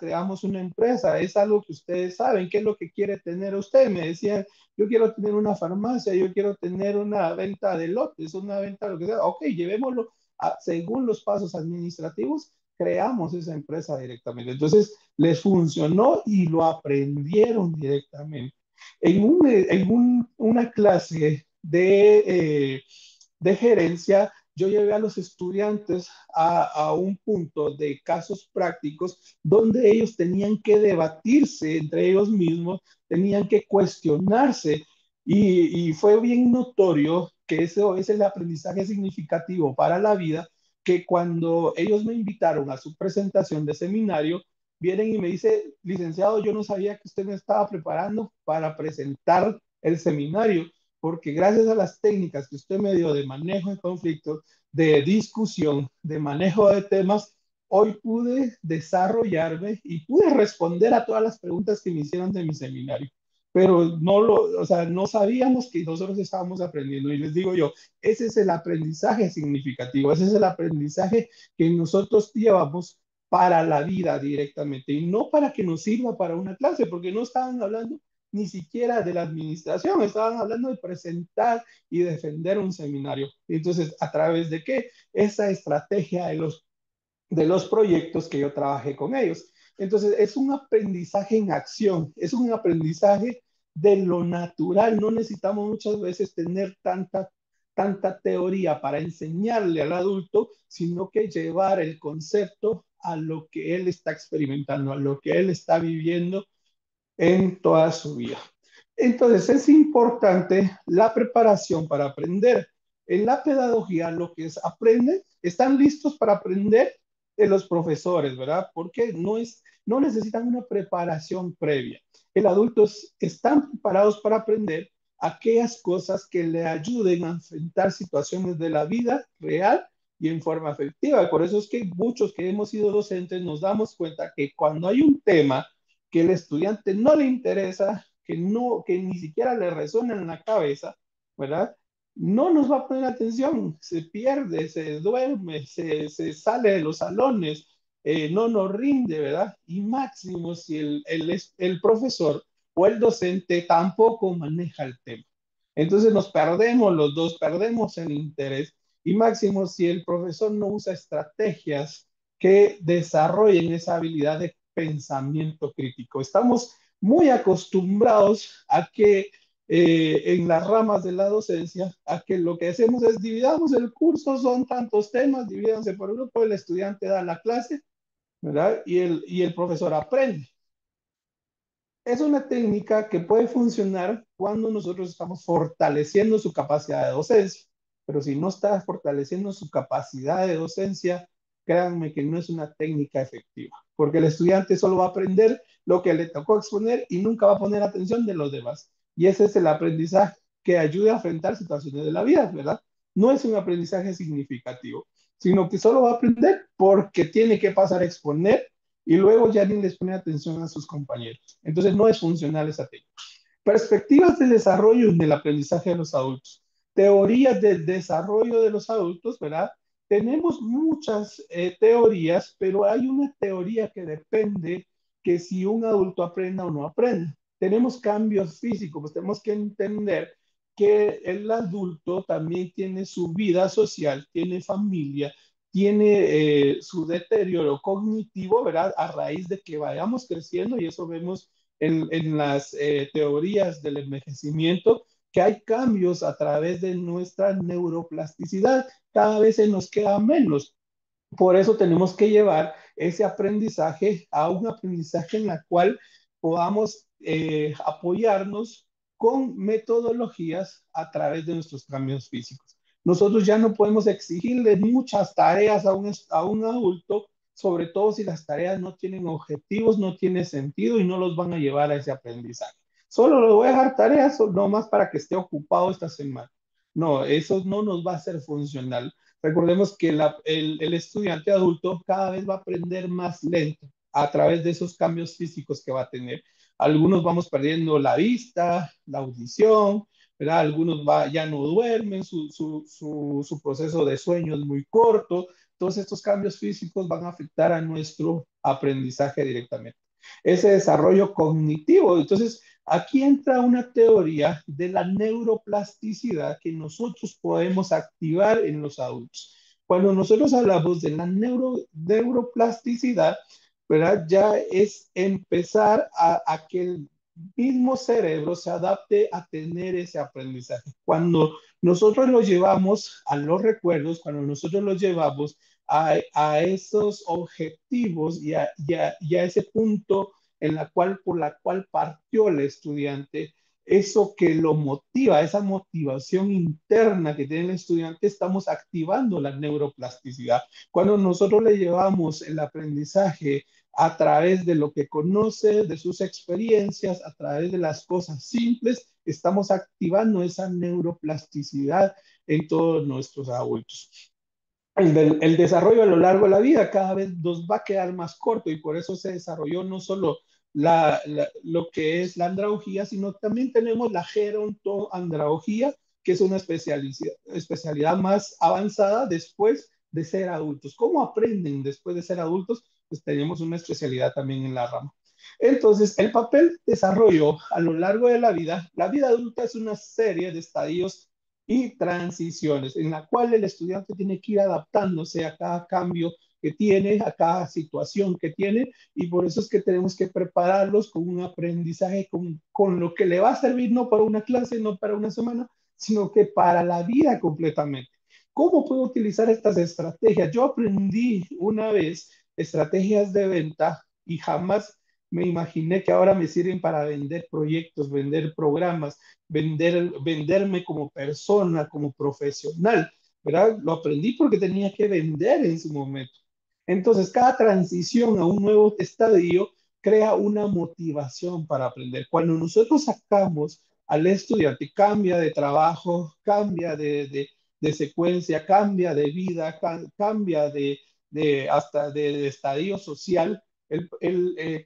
es algo que ustedes saben, ¿qué es lo que quiere tener usted? Me decían, yo quiero tener una farmacia, yo quiero tener una venta de lotes, una venta de lo que sea, ok, llevémoslo según los pasos administrativos, creamos esa empresa directamente. Entonces, les funcionó y lo aprendieron directamente. Una clase de gerencia, yo llevé a los estudiantes a un punto de casos prácticos donde ellos tenían que debatirse entre ellos mismos, tenían que cuestionarse y fue bien notorio que eso es el aprendizaje significativo para la vida, que cuando ellos me invitaron a su presentación de seminario, vienen y me dice, licenciado, yo no sabía que usted me estaba preparando para presentar el seminario, porque gracias a las técnicas que usted me dio de manejo de conflictos, de discusión, de manejo de temas, hoy pude desarrollarme y pude responder a todas las preguntas que me hicieron de mi seminario. Pero o sea, no sabíamos que nosotros estábamos aprendiendo. Y les digo yo, ese es el aprendizaje significativo, ese es el aprendizaje que nosotros llevamos para la vida directamente y no para que nos sirva para una clase, porque no estaban hablando ni siquiera de la administración, estaban hablando de presentar y defender un seminario. Entonces, ¿a través de qué? Esa estrategia de los proyectos que yo trabajé con ellos. Entonces, es un aprendizaje en acción, es un aprendizaje de lo natural. No necesitamos muchas veces tener tanta teoría para enseñarle al adulto, sino que llevar el concepto a lo que él está experimentando, a lo que él está viviendo en toda su vida. Entonces es importante la preparación para aprender. En la pedagogía lo que es aprender, están listos para aprender de los profesores, ¿verdad? Porque no necesitan una preparación previa. El adulto están preparados para aprender aquellas cosas que le ayuden a enfrentar situaciones de la vida real y en forma efectiva. Por eso es que muchos que hemos sido docentes nos damos cuenta que cuando hay un tema que el estudiante no le interesa, que ni siquiera le resuena en la cabeza, ¿verdad? No nos va a poner atención, se pierde, se duerme, se sale de los salones, no nos rinde, ¿verdad? Y máximo si el profesor o el docente tampoco maneja el tema. Entonces nos perdemos los dos, perdemos el interés y máximo si el profesor no usa estrategias que desarrollen esa habilidad de pensamiento crítico. Estamos muy acostumbrados a que en las ramas de la docencia, a que lo que hacemos es dividamos el curso, son tantos temas, divídanse por grupo, el estudiante da la clase, ¿verdad? Y el profesor aprende. Es una técnica que puede funcionar cuando nosotros estamos fortaleciendo su capacidad de docencia, pero si no está fortaleciendo su capacidad de docencia, créanme que no es una técnica efectiva, porque el estudiante solo va a aprender lo que le tocó exponer y nunca va a poner atención de los demás. Y ese es el aprendizaje que ayuda a enfrentar situaciones de la vida, ¿verdad? No es un aprendizaje significativo, sino que solo va a aprender porque tiene que pasar a exponer y luego ya ni les pone atención a sus compañeros. Entonces no es funcional esa técnica. Perspectivas de desarrollo en el aprendizaje de los adultos. teorías del desarrollo de los adultos, ¿verdad? Tenemos muchas teorías, pero hay una teoría que depende que si un adulto aprenda o no aprenda. Tenemos cambios físicos, pues tenemos que entender que el adulto también tiene su vida social, tiene familia, tiene su deterioro cognitivo, ¿verdad? A raíz de que vayamos creciendo, y eso vemos en las teorías del envejecimiento, que hay cambios a través de nuestra neuroplasticidad. Cada vez se nos queda menos. Por eso tenemos que llevar ese aprendizaje a un aprendizaje en la cual podamos apoyarnos con metodologías a través de nuestros cambios físicos. Nosotros ya no podemos exigirle muchas tareas a un adulto, sobre todo si las tareas no tienen objetivos, no tienen sentido y no los van a llevar a ese aprendizaje. Solo le voy a dejar tareas nomás para que esté ocupado esta semana. No, eso no nos va a ser funcional. Recordemos que el estudiante adulto cada vez va a aprender más lento a través de esos cambios físicos que va a tener. Algunos vamos perdiendo la vista, la audición, ¿verdad? Algunos ya no duermen, su proceso de sueño es muy corto. Todos estos cambios físicos van a afectar a nuestro aprendizaje directamente. Ese desarrollo cognitivo. Entonces, aquí entra una teoría de la neuroplasticidad que nosotros podemos activar en los adultos. Cuando nosotros hablamos de la neuroplasticidad, ¿verdad? Ya es empezar a que el mismo cerebro se adapte a tener ese aprendizaje. Cuando nosotros lo llevamos a los recuerdos, cuando nosotros lo llevamos a esos objetivos y a ese punto por la cual partió el estudiante, eso que lo motiva, esa motivación interna que tiene el estudiante, estamos activando la neuroplasticidad. Cuando nosotros le llevamos el aprendizaje a través de lo que conoce, de sus experiencias, a través de las cosas simples, estamos activando esa neuroplasticidad en todos nuestros adultos. El desarrollo a lo largo de la vida cada vez nos va a quedar más corto y por eso se desarrolló no solo lo que es la andragogía, sino también tenemos la gerontoandragogía, que es una especialidad más avanzada después de ser adultos. ¿Cómo aprenden después de ser adultos? Pues tenemos una especialidad también en la rama. Entonces, el papel desarrollo a lo largo de la vida adulta es una serie de estadios y transiciones en la cual el estudiante tiene que ir adaptándose a cada cambio que tiene, a cada situación que tiene, y por eso es que tenemos que prepararlos con un aprendizaje, con lo que le va a servir no para una clase, no para una semana, sino que para la vida completamente. ¿Cómo puedo utilizar estas estrategias? Yo aprendí una vez estrategias de venta y jamás me imaginé que ahora me sirven para vender proyectos, vender programas, venderme como persona, como profesional, ¿verdad? Lo aprendí porque tenía que vender en su momento. Entonces, cada transición a un nuevo estadio crea una motivación para aprender. Cuando nosotros sacamos al estudiante, cambia de trabajo, cambia de secuencia, cambia de vida, cambia hasta de estadio social,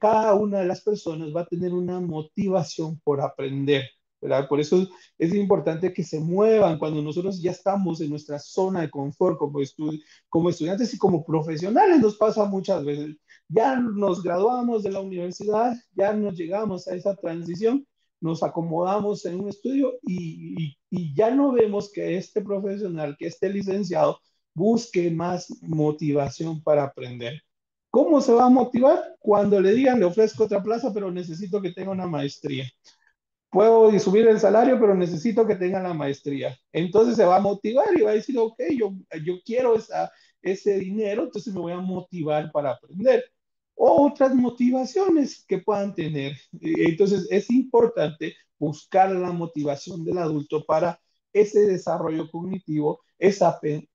cada una de las personas va a tener una motivación por aprender, ¿verdad? Por eso es importante que se muevan cuando nosotros ya estamos en nuestra zona de confort como estudiantes y como profesionales. Nos pasa muchas veces. Ya nos graduamos de la universidad, ya nos llegamos a esa transición, nos acomodamos en un estudio y ya no vemos que este profesional, que este licenciado, busque más motivación para aprender. ¿Cómo se va a motivar? Cuando le digan, le ofrezco otra plaza, pero necesito que tenga una maestría. Puedo subir el salario, pero necesito que tenga la maestría. Entonces se va a motivar y va a decir, ok, yo quiero ese dinero, entonces me voy a motivar para aprender. O otras motivaciones que puedan tener. Entonces es importante buscar la motivación del adulto para ese desarrollo cognitivo, ese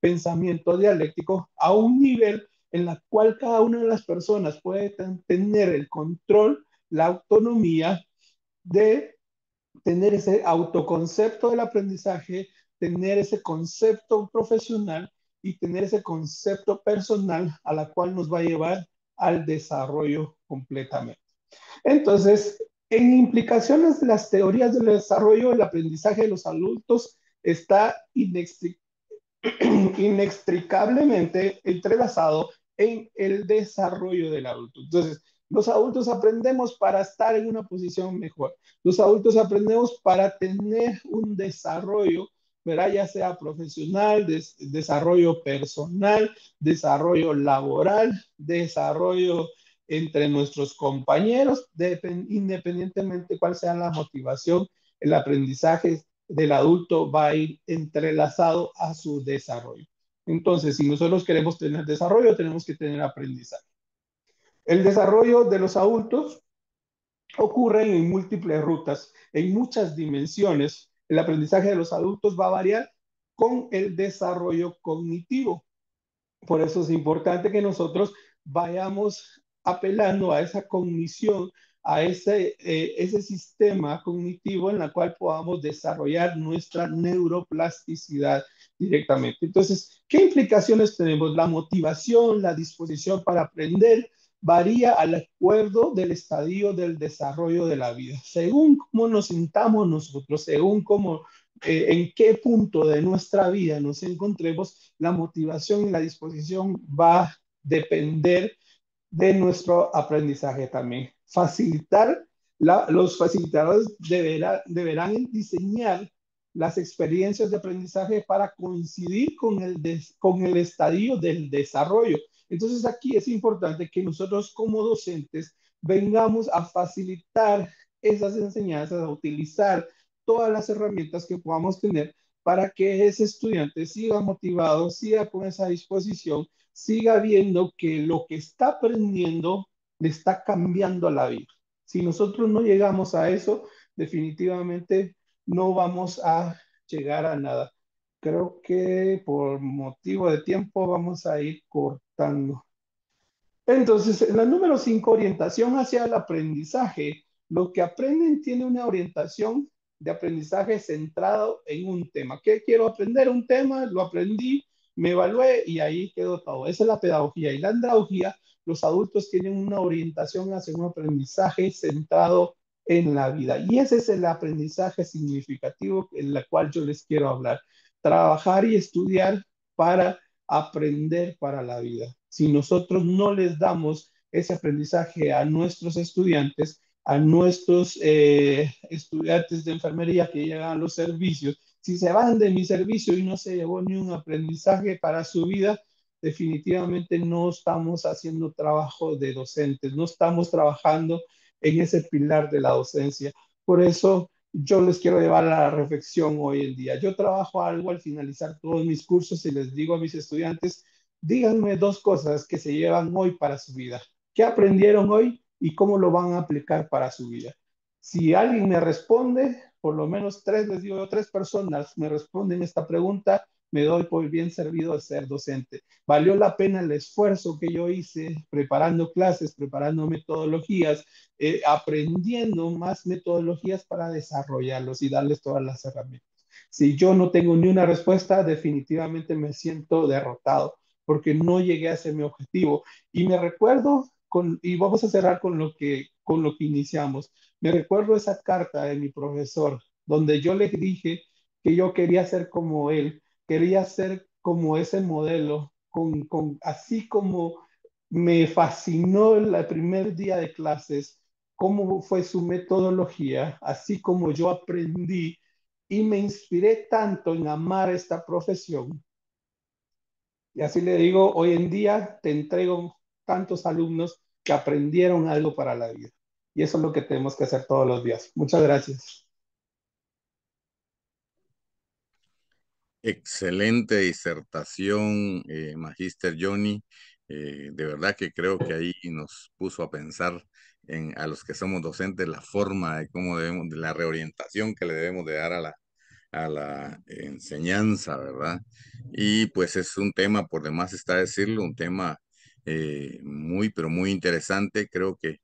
pensamiento dialéctico a un nivel en la cual cada una de las personas puede tener el control, la autonomía de tener ese autoconcepto del aprendizaje, tener ese concepto profesional y tener ese concepto personal a la cual nos va a llevar al desarrollo completamente. Entonces, en implicaciones de las teorías del desarrollo del aprendizaje de los adultos, está inextricablemente entrelazado en el desarrollo del adulto. Entonces, los adultos aprendemos para estar en una posición mejor. Los adultos aprendemos para tener un desarrollo, ¿verdad? Ya sea profesional, desarrollo personal, desarrollo laboral, desarrollo entre nuestros compañeros, independientemente cuál sea la motivación, el aprendizaje del adulto va a ir entrelazado a su desarrollo. Entonces, si nosotros queremos tener desarrollo, tenemos que tener aprendizaje. El desarrollo de los adultos ocurre en múltiples rutas, en muchas dimensiones. El aprendizaje de los adultos va a variar con el desarrollo cognitivo. Por eso es importante que nosotros vayamos apelando a esa cognición, a ese sistema cognitivo en el cual podamos desarrollar nuestra neuroplasticidad directamente. Entonces, ¿qué implicaciones tenemos? La motivación, la disposición para aprender varía al acuerdo del estadio del desarrollo de la vida. Según cómo nos sintamos nosotros, según cómo en qué punto de nuestra vida nos encontremos, la motivación y la disposición va a depender de nuestro aprendizaje también. Los facilitadores deberán diseñar las experiencias de aprendizaje para coincidir con el estadio del desarrollo. Entonces aquí es importante que nosotros como docentes vengamos a facilitar esas enseñanzas, a utilizar todas las herramientas que podamos tener para que ese estudiante siga motivado, siga con esa disposición, siga viendo que lo que está aprendiendo le está cambiando la vida. Si nosotros no llegamos a eso, definitivamente no vamos a llegar a nada. Creo que por motivo de tiempo vamos a ir cortando. Entonces, en la número 5, orientación hacia el aprendizaje. Lo que aprenden tiene una orientación de aprendizaje centrado en un tema. ¿Qué quiero aprender? Un tema, lo aprendí, me evalué y ahí quedó todo. Esa es la pedagogía. Y la andragogía, los adultos tienen una orientación hacia un aprendizaje centrado en la vida. Y ese es el aprendizaje significativo en el cual yo les quiero hablar. Trabajar y estudiar para aprender para la vida. Si nosotros no les damos ese aprendizaje a nuestros estudiantes, a nuestros estudiantes de enfermería que llegan a los servicios, si se van de mi servicio y no se llevó ni un aprendizaje para su vida, definitivamente no estamos haciendo trabajo de docentes, no estamos trabajando en ese pilar de la docencia. Por eso yo les quiero llevar a la reflexión hoy en día. Yo trabajo algo al finalizar todos mis cursos y les digo a mis estudiantes, díganme dos cosas que se llevan hoy para su vida. ¿Qué aprendieron hoy y cómo lo van a aplicar para su vida? Si alguien me responde, por lo menos tres, les digo, tres personas me responden esta pregunta, me doy por bien servido de ser docente. Valió la pena el esfuerzo que yo hice preparando clases, preparando metodologías, aprendiendo más metodologías para desarrollarlos y darles todas las herramientas. Si yo no tengo ni una respuesta, definitivamente me siento derrotado porque no llegué a ese mi objetivo. Y me recuerdo, y vamos a cerrar con lo que iniciamos, me recuerdo esa carta de mi profesor donde yo le dije que yo quería ser como él, quería ser como ese modelo, así como me fascinó el primer día de clases, cómo fue su metodología, así como yo aprendí y me inspiré tanto en amar esta profesión. Y así le digo, hoy en día te entrego tantos alumnos que aprendieron algo para la vida. Y eso es lo que tenemos que hacer todos los días. Muchas gracias. Excelente disertación, Magíster Johnny. De verdad que creo que ahí nos puso a pensar a los que somos docentes la forma de cómo debemos, de la reorientación que le debemos de dar a la enseñanza, ¿verdad? Y pues es un tema, por demás está decirlo, un tema muy, pero muy interesante. Creo que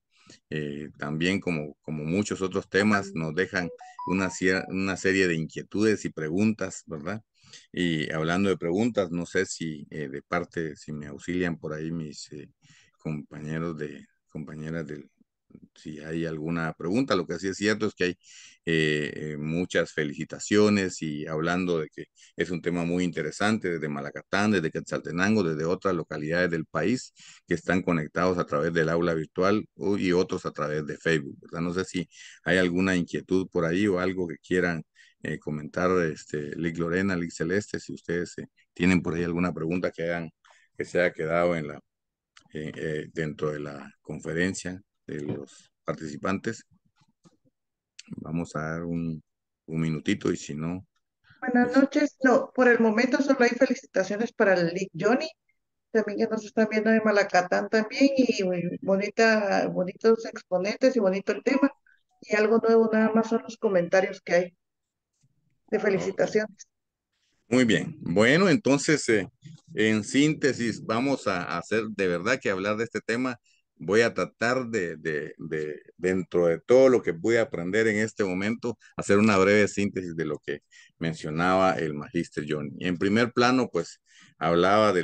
también como muchos otros temas nos dejan una serie de inquietudes y preguntas, ¿verdad? Y hablando de preguntas, no sé si de parte, si me auxilian por ahí mis compañeros compañeras si hay alguna pregunta. Lo que sí es cierto es que hay muchas felicitaciones y hablando de que es un tema muy interesante desde Malacatán, desde Quetzaltenango, desde otras localidades del país que están conectados a través del aula virtual y otros a través de Facebook, ¿verdad? No sé si hay alguna inquietud por ahí o algo que quieran comentar, Lic Lorena, Lic Celeste, si ustedes tienen por ahí alguna pregunta que se haya quedado dentro de la conferencia de los participantes. Vamos a dar un minutito y si no, Buenas pues noches. No, por el momento solo hay felicitaciones para el Lic Johnny, también que nos están viendo de Malacatán también, y bonitos exponentes y bonito el tema. Y algo nuevo nada más son los comentarios que hay de ok. felicitaciones. Muy bien. Bueno, entonces, en síntesis, vamos a hacer de verdad que hablar de este tema. Voy a tratar dentro de todo lo que pude aprender en este momento, hacer una breve síntesis de lo que mencionaba el magíster John. En primer plano, pues hablaba de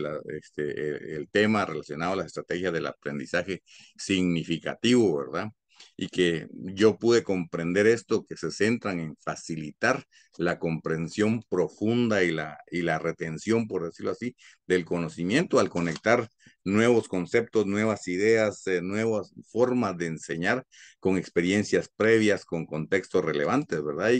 el tema relacionado a las estrategias del aprendizaje significativo, ¿verdad? Y que yo pude comprender esto, que se centran en facilitar la comprensión profunda y la retención, por decirlo así, del conocimiento al conectar nuevos conceptos, nuevas ideas, nuevas formas de enseñar con experiencias previas, con contextos relevantes, ¿verdad?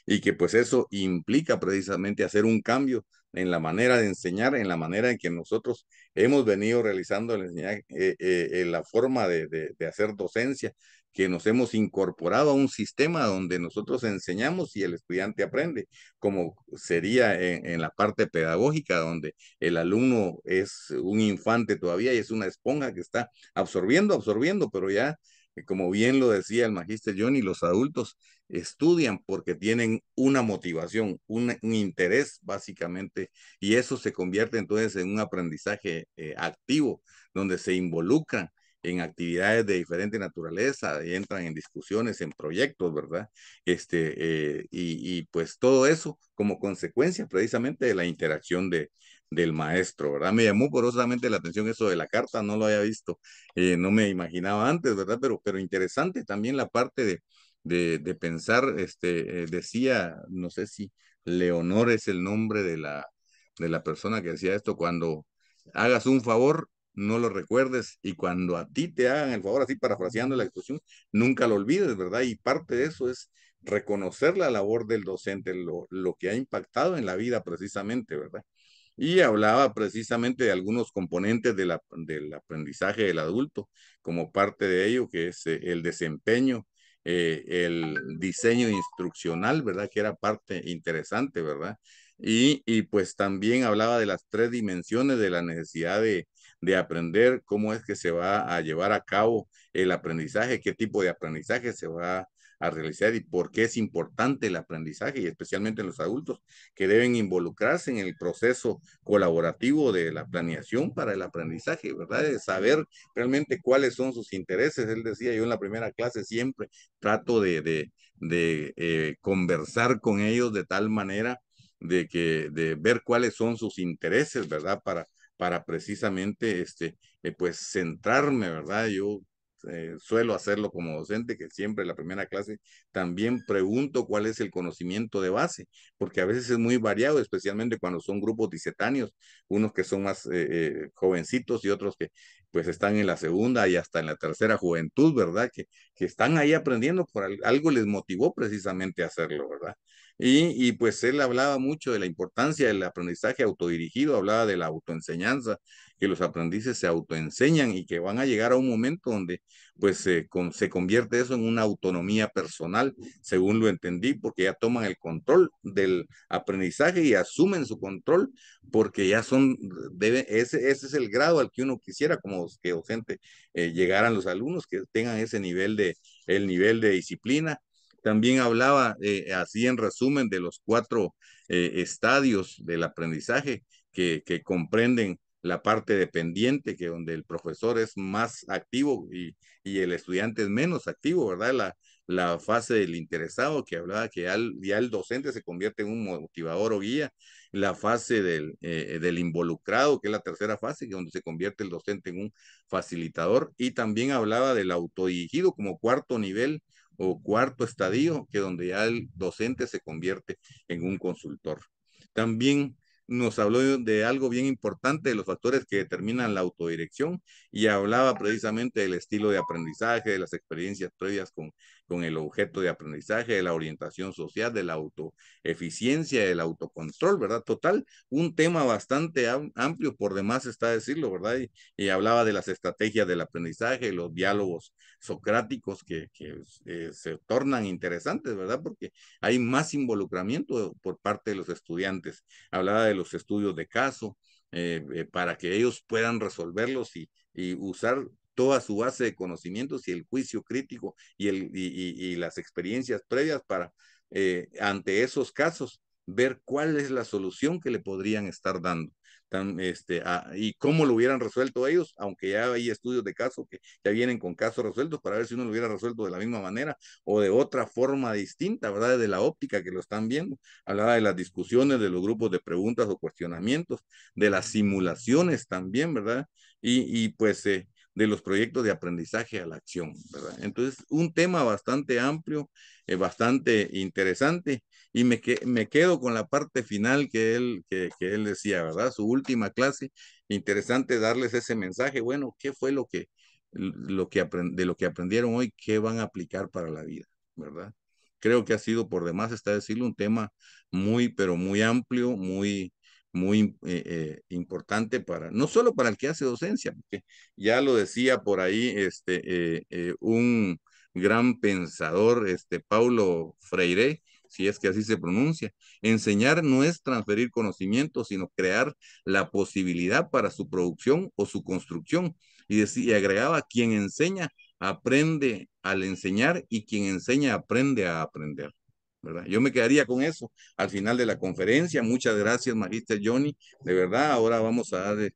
Y que pues eso implica precisamente hacer un cambio en la manera de enseñar, en la manera en que nosotros hemos venido realizando la forma de hacer docencia, que nos hemos incorporado a un sistema donde nosotros enseñamos y el estudiante aprende, como sería en la parte pedagógica, donde el alumno es un infante todavía y es una esponja que está absorbiendo, pero ya, como bien lo decía el magíster Johnny, los adultos estudian porque tienen una motivación, un interés básicamente, y eso se convierte entonces en un aprendizaje activo, donde se involucran en actividades de diferente naturaleza, y entran en discusiones, en proyectos, ¿verdad? Pues todo eso como consecuencia precisamente de la interacción del maestro, ¿verdad? Me llamó poderosamente la atención eso de la carta, no lo había visto, no me imaginaba antes, ¿verdad? Pero interesante también la parte de pensar, decía, no sé si Leonor es el nombre de la persona que decía esto, cuando hagas un favor, no lo recuerdes y cuando a ti te hagan el favor, así parafraseando la expresión, nunca lo olvides, ¿verdad? Y parte de eso es reconocer la labor del docente, lo que ha impactado en la vida precisamente, ¿verdad? Y hablaba precisamente de algunos componentes del aprendizaje del adulto, como parte de ello, que es el desempeño, el diseño instruccional, ¿verdad? Que era parte interesante, ¿verdad? Y pues también hablaba de las tres dimensiones de la necesidad de aprender, cómo es que se va a llevar a cabo el aprendizaje, qué tipo de aprendizaje se va a realizar y por qué es importante el aprendizaje, y especialmente en los adultos que deben involucrarse en el proceso colaborativo de la planeación para el aprendizaje, ¿verdad? De saber realmente cuáles son sus intereses. Él decía, yo en la primera clase siempre trato de conversar con ellos de tal manera de ver cuáles son sus intereses, ¿verdad? Para precisamente, pues centrarme, ¿verdad? Yo suelo hacerlo como docente, que siempre en la primera clase también pregunto cuál es el conocimiento de base, porque a veces es muy variado, especialmente cuando son grupos dicetáneos, unos que son más jovencitos y otros que pues están en la segunda y hasta en la tercera juventud, ¿verdad? Que están ahí aprendiendo, algo les motivó precisamente a hacerlo, ¿verdad? Pues él hablaba mucho de la importancia del aprendizaje autodirigido, hablaba de la autoenseñanza, que los aprendices se autoenseñan y que van a llegar a un momento donde pues se convierte eso en una autonomía personal, según lo entendí, porque ya toman el control del aprendizaje y asumen su control, porque ya ese es el grado al que uno quisiera como que docente llegaran los alumnos, que tengan ese el nivel de disciplina. También hablaba, así en resumen, de los cuatro estadios del aprendizaje que comprenden la parte dependiente, que donde el profesor es más activo y el estudiante es menos activo, ¿verdad? la fase del interesado, que hablaba que ya el docente se convierte en un motivador o guía, la fase del involucrado, que es la tercera fase, que es donde se convierte el docente en un facilitador, y también hablaba del autodirigido como cuarto nivel o cuarto estadio, que donde ya el docente se convierte en un consultor. También nos habló de algo bien importante, de los factores que determinan la autodirección, y hablaba precisamente del estilo de aprendizaje, de las experiencias previas con el objeto de aprendizaje, de la orientación social, de la autoeficiencia, del autocontrol, ¿verdad? Total, un tema bastante amplio, por demás está decirlo, ¿verdad? Y hablaba de las estrategias del aprendizaje, los diálogos socráticos que se tornan interesantes, ¿verdad? Porque hay más involucramiento por parte de los estudiantes. Hablaba de los estudios de caso para que ellos puedan resolverlos y usar toda su base de conocimientos y el juicio crítico y las experiencias previas para, ante esos casos, ver cuál es la solución que le podrían estar dando. Y cómo lo hubieran resuelto ellos, aunque ya hay estudios de caso que ya vienen con casos resueltos para ver si uno lo hubiera resuelto de la misma manera o de otra forma distinta, ¿verdad? De la óptica que lo están viendo. Hablaba de las discusiones, de los grupos de preguntas o cuestionamientos, de las simulaciones también, ¿verdad? Y pues de los proyectos de aprendizaje a la acción, ¿verdad? Entonces, un tema bastante amplio, bastante interesante, y me quedo con la parte final que él decía, ¿verdad? Su última clase, interesante darles ese mensaje, bueno, ¿qué fue de lo que aprendieron hoy, qué van a aplicar para la vida, ¿verdad? Creo que ha sido, por demás está decirlo, un tema muy, pero muy amplio, muy importante para, no solo para el que hace docencia, porque ya lo decía por ahí un gran pensador, Paulo Freire, si es que así se pronuncia, enseñar no es transferir conocimiento, sino crear la posibilidad para su producción o su construcción. Y agregaba, quien enseña aprende al enseñar y quien enseña aprende a aprender. ¿Verdad? Yo me quedaría con eso al final de la conferencia. Muchas gracias, Magister Johnny. De verdad, ahora vamos a darle,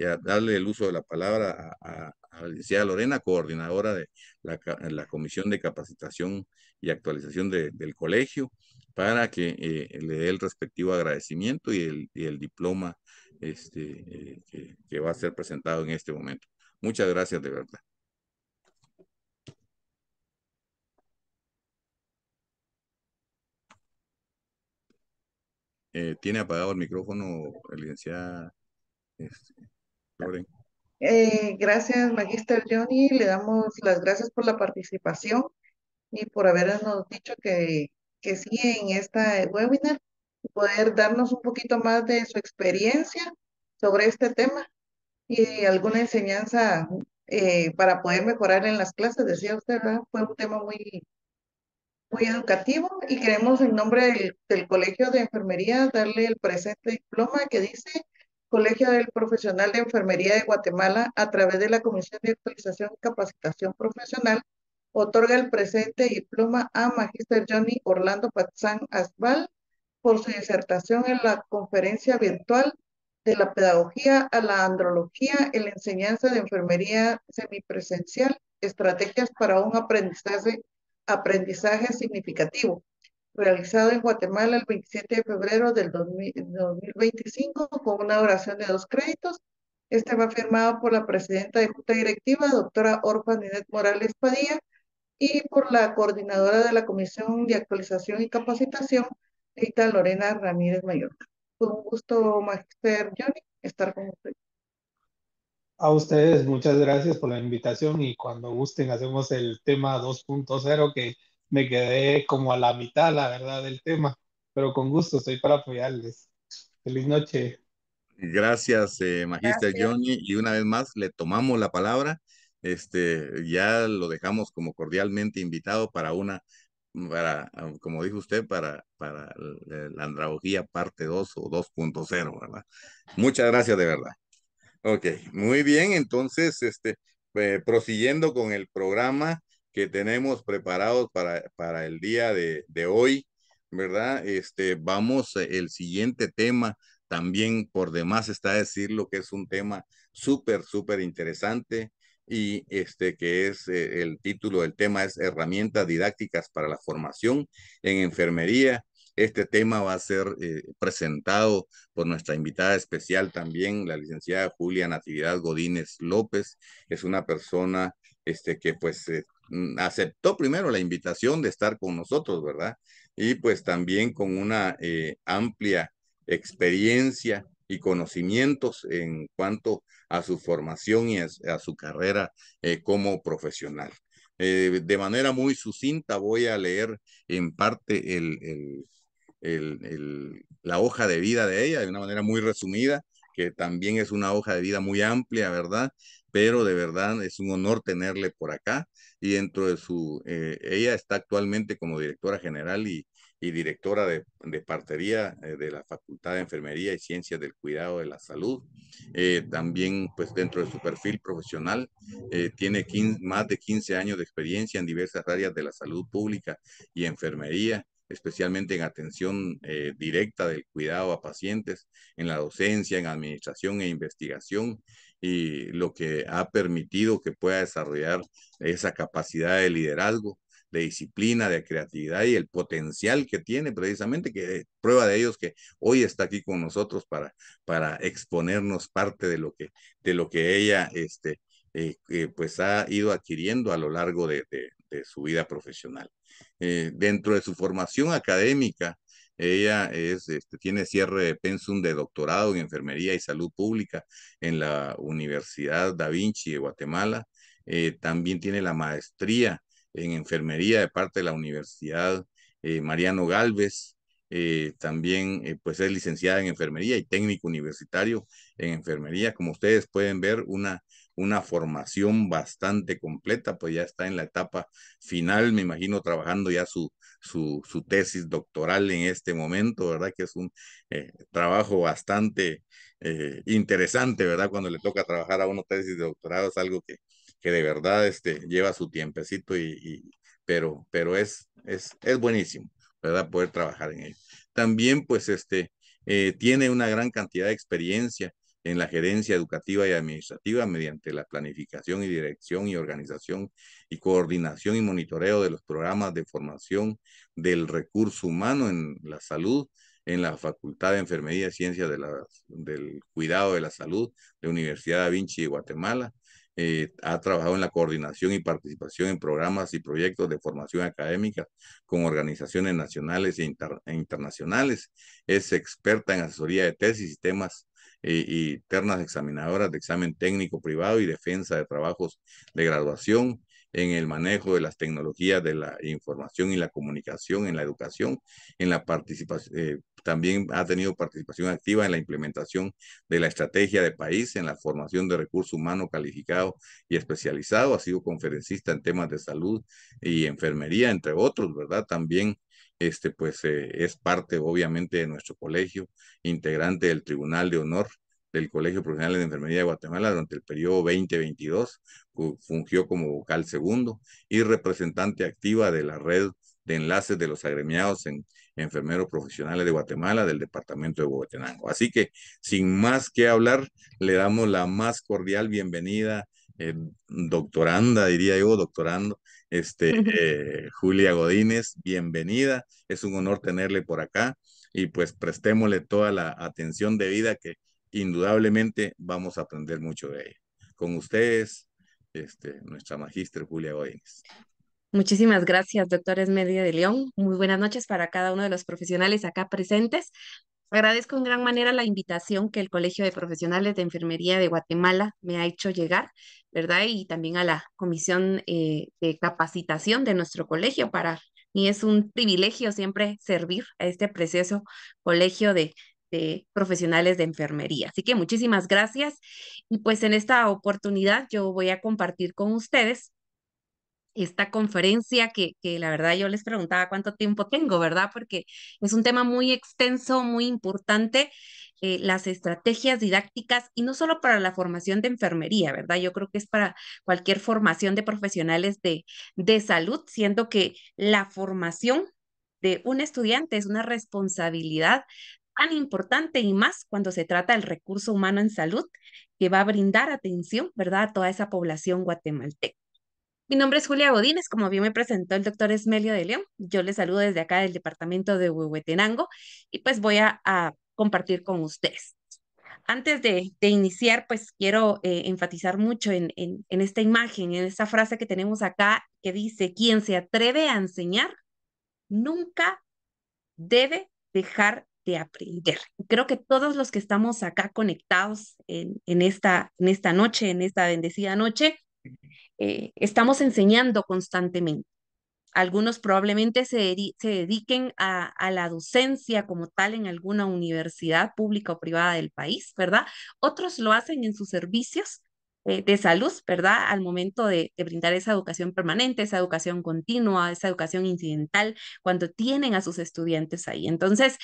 a darle el uso de la palabra a la licenciada Lorena, coordinadora de la Comisión de Capacitación y Actualización del colegio, para que le dé el respectivo agradecimiento y el diploma que va a ser presentado en este momento. Muchas gracias, de verdad. Tiene apagado el micrófono, licenciada Loren. Gracias, Magister Johnny. Le damos las gracias por la participación y por habernos dicho que sí en esta webinar, poder darnos un poquito más de su experiencia sobre este tema y alguna enseñanza para poder mejorar en las clases. Decía usted, ¿verdad? Fue un tema muy educativo y queremos en nombre del Colegio de Enfermería darle el presente diploma que dice Colegio del Profesional de Enfermería de Guatemala, a través de la Comisión de Actualización y Capacitación Profesional, otorga el presente diploma a Magister Johnny Orlando Patzán Asbal por su disertación en la conferencia virtual de la pedagogía a la andrología en la enseñanza de enfermería semipresencial, estrategias para un aprendizaje significativo, realizado en Guatemala el 27 de febrero del 2025 con una duración de 2 créditos. Este va firmado por la presidenta de Junta Directiva, doctora Orfa Ninet Morales Padilla, y por la coordinadora de la Comisión de Actualización y Capacitación, Rita Lorena Ramírez Mallorca. Fue un gusto, Magister Johnny, estar con usted. A ustedes, muchas gracias por la invitación y cuando gusten hacemos el tema 2.0 que me quedé como a la mitad, la verdad, del tema, pero con gusto estoy para apoyarles. Feliz noche. Gracias, Magister Gracias. Johnny, y una vez más le tomamos la palabra. Ya lo dejamos como cordialmente invitado como dijo usted, para la andragogía parte 2 o 2.0, ¿verdad? Muchas gracias de verdad. Ok, muy bien, entonces, prosiguiendo con el programa que tenemos preparados para el día de hoy, ¿verdad? Vamos, el siguiente tema, también por demás está decirlo que es un tema súper, súper interesante, y que es el título del tema es Herramientas didácticas para la formación en enfermería. Este tema va a ser presentado por nuestra invitada especial también, la licenciada Julia Natividad Godínez López. Es una persona que pues aceptó primero la invitación de estar con nosotros, ¿verdad? Y pues también con una amplia experiencia y conocimientos en cuanto a su formación y a su carrera como profesional. De manera muy sucinta voy a leer en parte la hoja de vida de ella de una manera muy resumida, que también es una hoja de vida muy amplia, ¿verdad? Pero de verdad es un honor tenerle por acá y dentro de ella está actualmente como directora general y directora de partería de la Facultad de Enfermería y Ciencias del Cuidado de la Salud. También, pues dentro de su perfil profesional, tiene más de 15 años de experiencia en diversas áreas de la salud pública y enfermería, especialmente en atención directa del cuidado a pacientes, en la docencia, en administración e investigación, y lo que ha permitido que pueda desarrollar esa capacidad de liderazgo, de disciplina, de creatividad y el potencial que tiene precisamente, que prueba de ellos que hoy está aquí con nosotros para exponernos parte de lo que ella pues ha ido adquiriendo a lo largo de su vida profesional. Dentro de su formación académica, ella tiene cierre de pensum de doctorado en enfermería y salud pública en la Universidad Da Vinci de Guatemala. También tiene la maestría en enfermería de parte de la Universidad Mariano Galvez. También pues es licenciada en enfermería y técnico universitario en enfermería. Como ustedes pueden ver, una formación bastante completa, pues ya está en la etapa final, me imagino, trabajando ya su tesis doctoral en este momento, ¿verdad? Que es un trabajo bastante interesante, ¿verdad? Cuando le toca trabajar a uno tesis de doctorado es algo que de verdad lleva su tiempecito, pero es buenísimo, ¿verdad? Poder trabajar en ello. También, pues, tiene una gran cantidad de experiencia en la gerencia educativa y administrativa mediante la planificación y dirección y organización y coordinación y monitoreo de los programas de formación del recurso humano en la salud, en la Facultad de Enfermería y Ciencias del Cuidado de la Salud de Universidad Da Vinci de Guatemala. Ha trabajado en la coordinación y participación en programas y proyectos de formación académica con organizaciones nacionales e internacionales. Es experta en asesoría de tesis, sistemas y ternas examinadoras de examen técnico privado y defensa de trabajos de graduación en el manejo de las tecnologías de la información y la comunicación en la educación, en la participación, también ha tenido participación activa en la implementación de la estrategia de país, en la formación de recursos humanos calificados y especializados, ha sido conferencista en temas de salud y enfermería, entre otros, ¿verdad? También pues es parte obviamente de nuestro colegio, integrante del Tribunal de Honor del Colegio Profesional de Enfermería de Guatemala durante el periodo 2022, fungió como vocal segundo y representante activa de la red de enlaces de los agremiados en enfermeros profesionales de Guatemala del departamento de Huehuetenango. Así que, sin más que hablar, le damos la más cordial bienvenida, doctoranda, diría yo, doctorando, Julia Godínez, bienvenida. Es un honor tenerle por acá y pues prestémosle toda la atención debida que indudablemente vamos a aprender mucho de ella. Con ustedes, nuestra magíster Julia Godínez. Muchísimas gracias, doctor Esmedio de León. Muy buenas noches para cada uno de los profesionales acá presentes. Agradezco en gran manera la invitación que el Colegio de Profesionales de Enfermería de Guatemala me ha hecho llegar, ¿verdad? Y también a la Comisión de Capacitación de nuestro colegio. Para mí es un privilegio siempre servir a este precioso colegio de profesionales de enfermería. Así que muchísimas gracias. Y pues en esta oportunidad yo voy a compartir con ustedes esta conferencia que la verdad yo les preguntaba cuánto tiempo tengo, ¿verdad? Porque es un tema muy extenso, muy importante, las estrategias didácticas y no solo para la formación de enfermería, ¿verdad? Yo creo que es para cualquier formación de profesionales de salud, siendo que la formación de un estudiante es una responsabilidad tan importante y más cuando se trata del recurso humano en salud que va a brindar atención, ¿verdad?, a toda esa población guatemalteca. Mi nombre es Julia Godínez, como bien me presentó el doctor Esmelio de León. Yo les saludo desde acá del departamento de Huehuetenango y pues voy a compartir con ustedes. Antes de iniciar, pues quiero enfatizar mucho en esta imagen, en esta frase que tenemos acá que dice, quien se atreve a enseñar nunca debe dejar de aprender. Creo que todos los que estamos acá conectados en esta noche, en esta bendecida noche, estamos enseñando constantemente. Algunos probablemente se dediquen a la docencia como tal en alguna universidad pública o privada del país, ¿verdad? Otros lo hacen en sus servicios de salud, ¿verdad? Al momento de brindar esa educación permanente, esa educación continua, esa educación incidental, cuando tienen a sus estudiantes ahí. Entonces,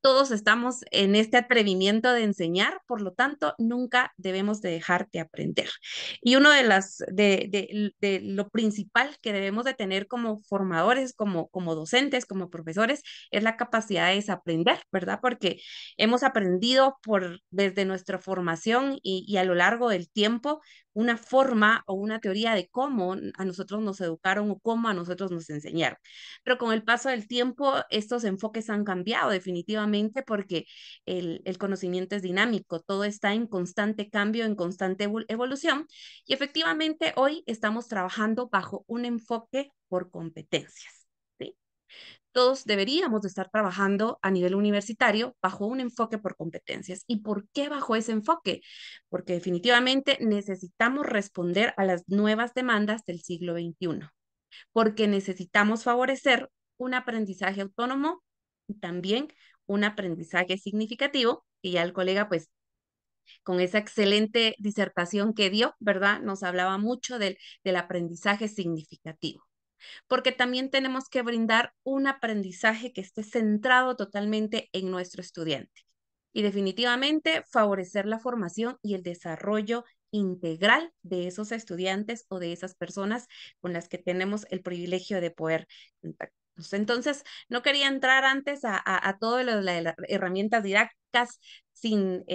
todos estamos en este atrevimiento de enseñar, por lo tanto, nunca debemos de dejar de aprender. Y uno de lo principal que debemos de tener como formadores, como docentes, como profesores, es la capacidad de desaprender, ¿verdad? Porque hemos aprendido desde nuestra formación y a lo largo del tiempo una forma o una teoría de cómo a nosotros nos educaron o cómo a nosotros nos enseñaron. Pero con el paso del tiempo, estos enfoques han cambiado definitivamente porque el conocimiento es dinámico, todo está en constante cambio, en constante evolución y efectivamente hoy estamos trabajando bajo un enfoque por competencias. ¿Sí? Todos deberíamos de estar trabajando a nivel universitario bajo un enfoque por competencias. ¿Y por qué bajo ese enfoque? Porque definitivamente necesitamos responder a las nuevas demandas del siglo XXI, porque necesitamos favorecer un aprendizaje autónomo y también un aprendizaje significativo, y ya el colega pues con esa excelente disertación que dio, ¿verdad? Nos hablaba mucho del aprendizaje significativo, porque también tenemos que brindar un aprendizaje que esté centrado totalmente en nuestro estudiante y definitivamente favorecer la formación y el desarrollo integral de esos estudiantes o de esas personas con las que tenemos el privilegio de poder contactarnos. Entonces, no quería entrar antes a todas las herramientas didácticas sin,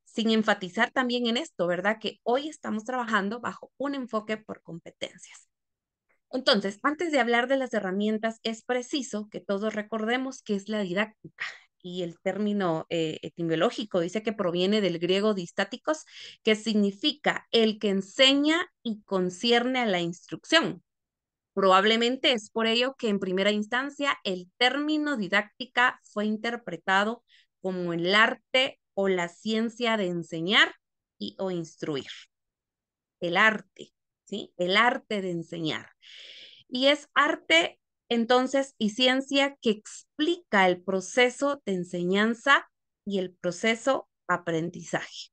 sin enfatizar también en esto, ¿verdad? Que hoy estamos trabajando bajo un enfoque por competencias. Entonces, antes de hablar de las herramientas, es preciso que todos recordemos qué es la didáctica. Y el término etimológico dice que proviene del griego distáticos, que significa el que enseña y concierne a la instrucción. Probablemente es por ello que en primera instancia el término didáctica fue interpretado como el arte o la ciencia de enseñar o instruir. El arte, ¿sí? El arte de enseñar. Y es arte, entonces, y ciencia que explica el proceso de enseñanza y el proceso aprendizaje.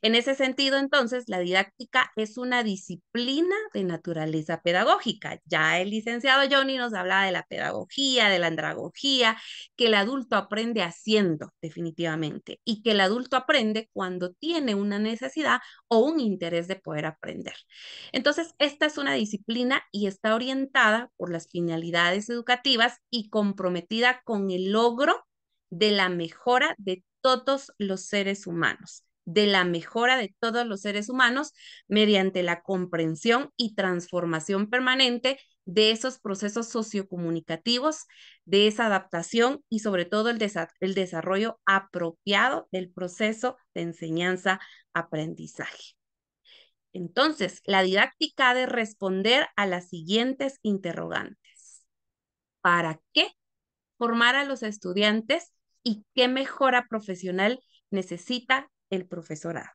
En ese sentido, entonces, la didáctica es una disciplina de naturaleza pedagógica. Ya el licenciado Johnny nos habla de la pedagogía, de la andragogía, que el adulto aprende haciendo definitivamente y que el adulto aprende cuando tiene una necesidad o un interés de poder aprender. Entonces, esta es una disciplina y está orientada por las finalidades educativas y comprometida con el logro de la mejora de todos los seres humanos, de la mejora de todos los seres humanos mediante la comprensión y transformación permanente de esos procesos sociocomunicativos, de esa adaptación y sobre todo el desarrollo apropiado del proceso de enseñanza-aprendizaje. Entonces, la didáctica ha de responder a las siguientes interrogantes. ¿Para qué formar a los estudiantes y qué mejora profesional necesita el profesorado?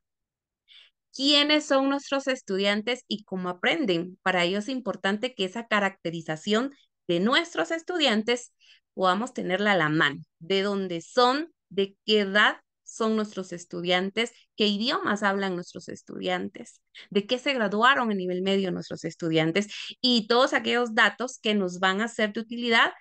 ¿Quiénes son nuestros estudiantes y cómo aprenden? Para ello es importante que esa caracterización de nuestros estudiantes podamos tenerla a la mano. ¿De dónde son? ¿De qué edad son nuestros estudiantes? ¿Qué idiomas hablan nuestros estudiantes? ¿De qué se graduaron a nivel medio nuestros estudiantes? Y todos aquellos datos que nos van a ser de utilidad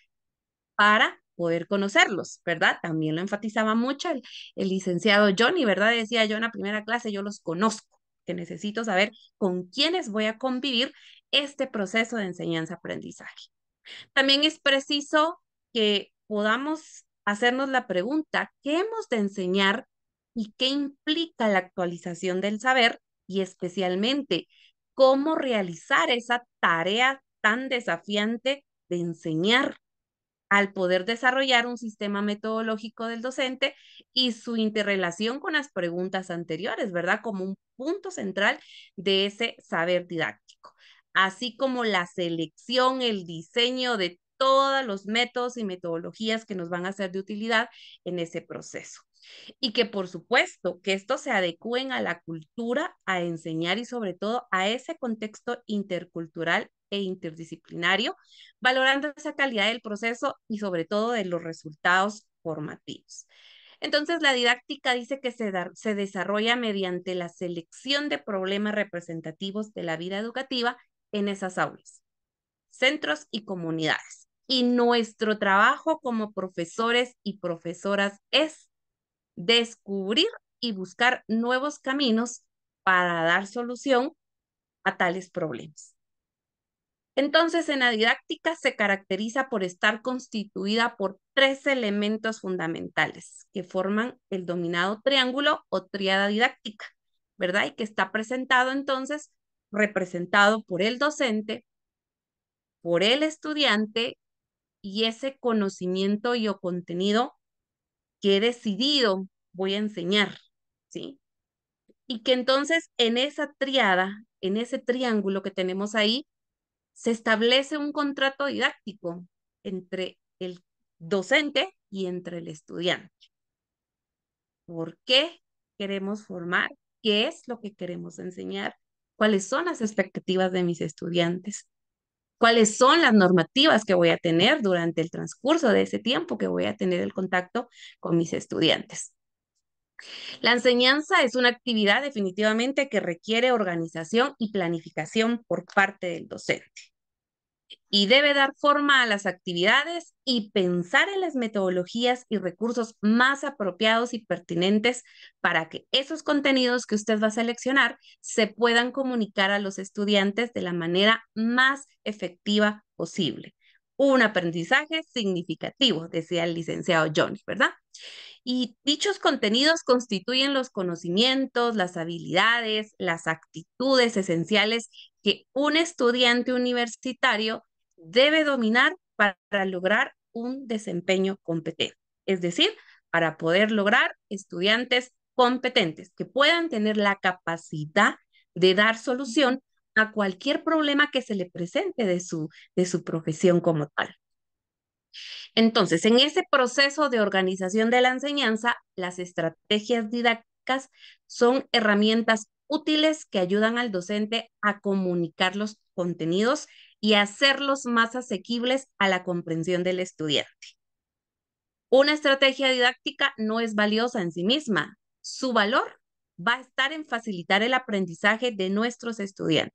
para poder conocerlos, ¿verdad? También lo enfatizaba mucho el licenciado Johnny, ¿verdad? Decía yo en la primera clase, yo los conozco, que necesito saber con quiénes voy a convivir este proceso de enseñanza-aprendizaje. También es preciso que podamos hacernos la pregunta, ¿qué hemos de enseñar y qué implica la actualización del saber? Y especialmente, ¿cómo realizar esa tarea tan desafiante de enseñar al poder desarrollar un sistema metodológico del docente y su interrelación con las preguntas anteriores, ¿verdad? Como un punto central de ese saber didáctico, así como la selección, el diseño de todos los métodos y metodologías que nos van a ser de utilidad en ese proceso. Y que por supuesto que estos se adecúen a la cultura, a enseñar y sobre todo a ese contexto intercultural e interdisciplinario, valorando esa calidad del proceso y sobre todo de los resultados formativos. Entonces, la didáctica dice que se desarrolla mediante la selección de problemas representativos de la vida educativa en esas aulas, centros y comunidades. Y nuestro trabajo como profesores y profesoras es descubrir y buscar nuevos caminos para dar solución a tales problemas. Entonces, en la didáctica se caracteriza por estar constituida por 3 elementos fundamentales que forman el dominado triángulo o tríada didáctica, ¿verdad? Y que está presentado entonces, representado por el docente, por el estudiante y ese conocimiento y o contenido que he decidido voy a enseñar, ¿sí? Y que entonces en esa triada, en ese triángulo que tenemos ahí, se establece un contrato didáctico entre el docente y entre el estudiante. ¿Por qué queremos formar? ¿Qué es lo que queremos enseñar? ¿Cuáles son las expectativas de mis estudiantes? ¿Cuáles son las normativas que voy a tener durante el transcurso de ese tiempo que voy a tener el contacto con mis estudiantes? La enseñanza es una actividad definitivamente que requiere organización y planificación por parte del docente y debe dar forma a las actividades y pensar en las metodologías y recursos más apropiados y pertinentes para que esos contenidos que usted va a seleccionar se puedan comunicar a los estudiantes de la manera más efectiva posible. Un aprendizaje significativo, decía el licenciado Johnny, ¿verdad? Y dichos contenidos constituyen los conocimientos, las habilidades, las actitudes esenciales que un estudiante universitario debe dominar para lograr un desempeño competente. Es decir, para poder lograr estudiantes competentes que puedan tener la capacidad de dar solución a cualquier problema que se le presente de su profesión como tal. Entonces, en ese proceso de organización de la enseñanza, las estrategias didácticas son herramientas útiles que ayudan al docente a comunicar los contenidos y hacerlos más asequibles a la comprensión del estudiante. Una estrategia didáctica no es valiosa en sí misma. Su valor va a estar en facilitar el aprendizaje de nuestros estudiantes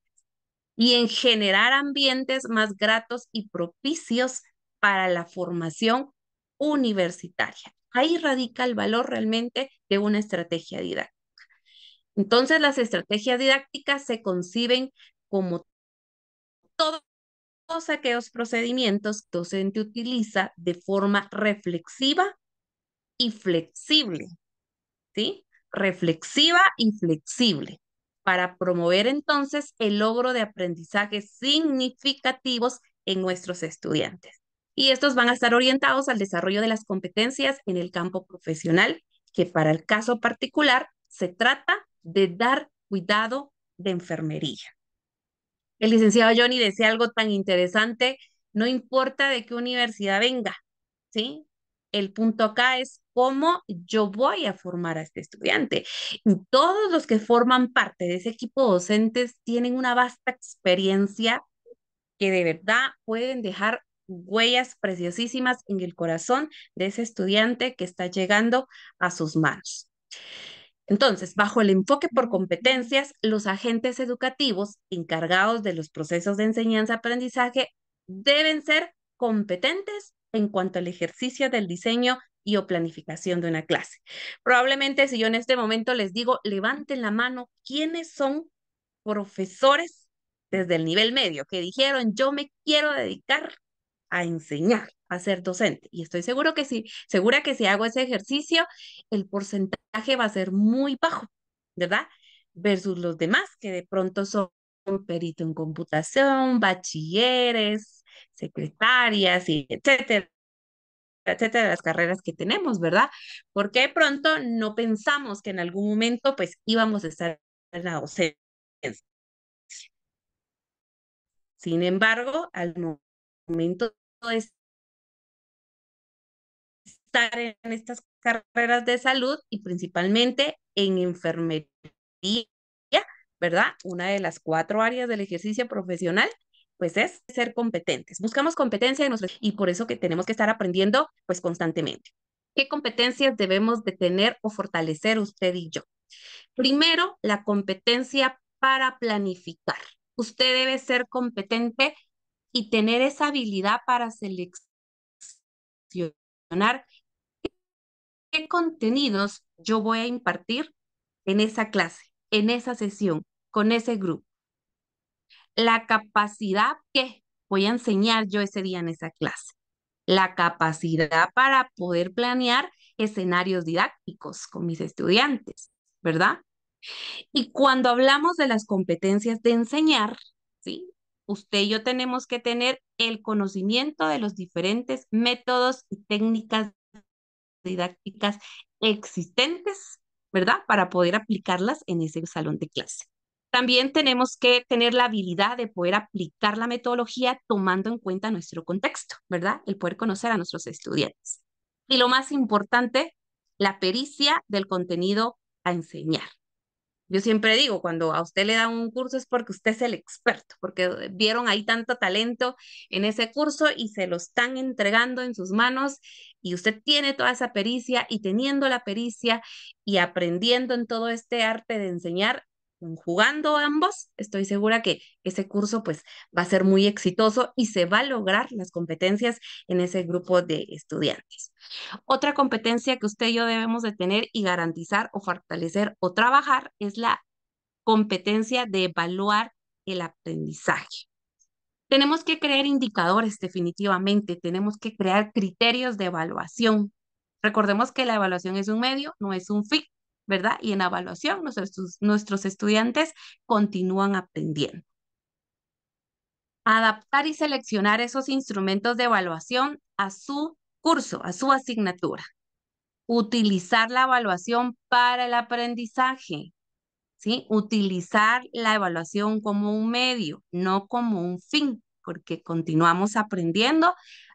y en generar ambientes más gratos y propicios para la formación universitaria. Ahí radica el valor realmente de una estrategia didáctica. Entonces, las estrategias didácticas se conciben como todos aquellos procedimientos que el docente utiliza de forma reflexiva y flexible, ¿sí? Reflexiva y flexible, para promover entonces el logro de aprendizajes significativos en nuestros estudiantes. Y estos van a estar orientados al desarrollo de las competencias en el campo profesional, que para el caso particular se trata de dar cuidado de enfermería. El licenciado Johnny decía algo tan interesante, no importa de qué universidad venga, ¿sí? El punto acá es cómo yo voy a formar a este estudiante. Y todos los que forman parte de ese equipo docentes tienen una vasta experiencia que de verdad pueden dejar huellas preciosísimas en el corazón de ese estudiante que está llegando a sus manos. Entonces, bajo el enfoque por competencias, los agentes educativos encargados de los procesos de enseñanza-aprendizaje deben ser competentes en cuanto al ejercicio del diseño y o planificación de una clase. Probablemente si yo en este momento les digo, levanten la mano, ¿quiénes son profesores desde el nivel medio que dijeron, yo me quiero dedicar a enseñar, a ser docente. Y estoy segura que si hago ese ejercicio, el porcentaje va a ser muy bajo, ¿verdad? Versus los demás que de pronto son perito en computación, bachilleres, secretarias y etcétera, etcétera, las carreras que tenemos, ¿verdad? Porque de pronto no pensamos que en algún momento pues íbamos a estar en la docencia. Sin embargo, al momento de estar en estas carreras de salud y principalmente en enfermería, ¿verdad? Una de las 4 áreas del ejercicio profesional, pues es ser competentes. Buscamos competencia y por eso que tenemos que estar aprendiendo pues constantemente. ¿Qué competencias debemos de tener o fortalecer usted y yo? Primero, la competencia para planificar. Usted debe ser competente y tener esa habilidad para seleccionar qué contenidos yo voy a impartir en esa clase, en esa sesión, con ese grupo. La capacidad que voy a enseñar yo ese día en esa clase. La capacidad para poder planear escenarios didácticos con mis estudiantes, ¿verdad? Y cuando hablamos de las competencias de enseñar, ¿sí? Usted y yo tenemos que tener el conocimiento de los diferentes métodos y técnicas didácticas existentes, ¿verdad? Para poder aplicarlas en ese salón de clase. También tenemos que tener la habilidad de poder aplicar la metodología tomando en cuenta nuestro contexto, ¿verdad? El poder conocer a nuestros estudiantes. Y lo más importante, la pericia del contenido a enseñar. Yo siempre digo, cuando a usted le dan un curso es porque usted es el experto, porque vieron ahí tanto talento en ese curso y se lo están entregando en sus manos y usted tiene toda esa pericia y teniendo la pericia y aprendiendo en todo este arte de enseñar, jugando ambos, estoy segura que ese curso pues va a ser muy exitoso y se va a lograr las competencias en ese grupo de estudiantes. Otra competencia que usted y yo debemos de tener y garantizar o fortalecer o trabajar es la competencia de evaluar el aprendizaje. Tenemos que crear indicadores definitivamente, tenemos que crear criterios de evaluación. Recordemos que la evaluación es un medio, no es un fin, ¿verdad? Y en evaluación nuestros estudiantes continúan aprendiendo. Adaptar y seleccionar esos instrumentos de evaluación a su curso, a su asignatura. Utilizar la evaluación para el aprendizaje, ¿sí? Utilizar la evaluación como un medio, no como un fin, porque continuamos aprendiendo,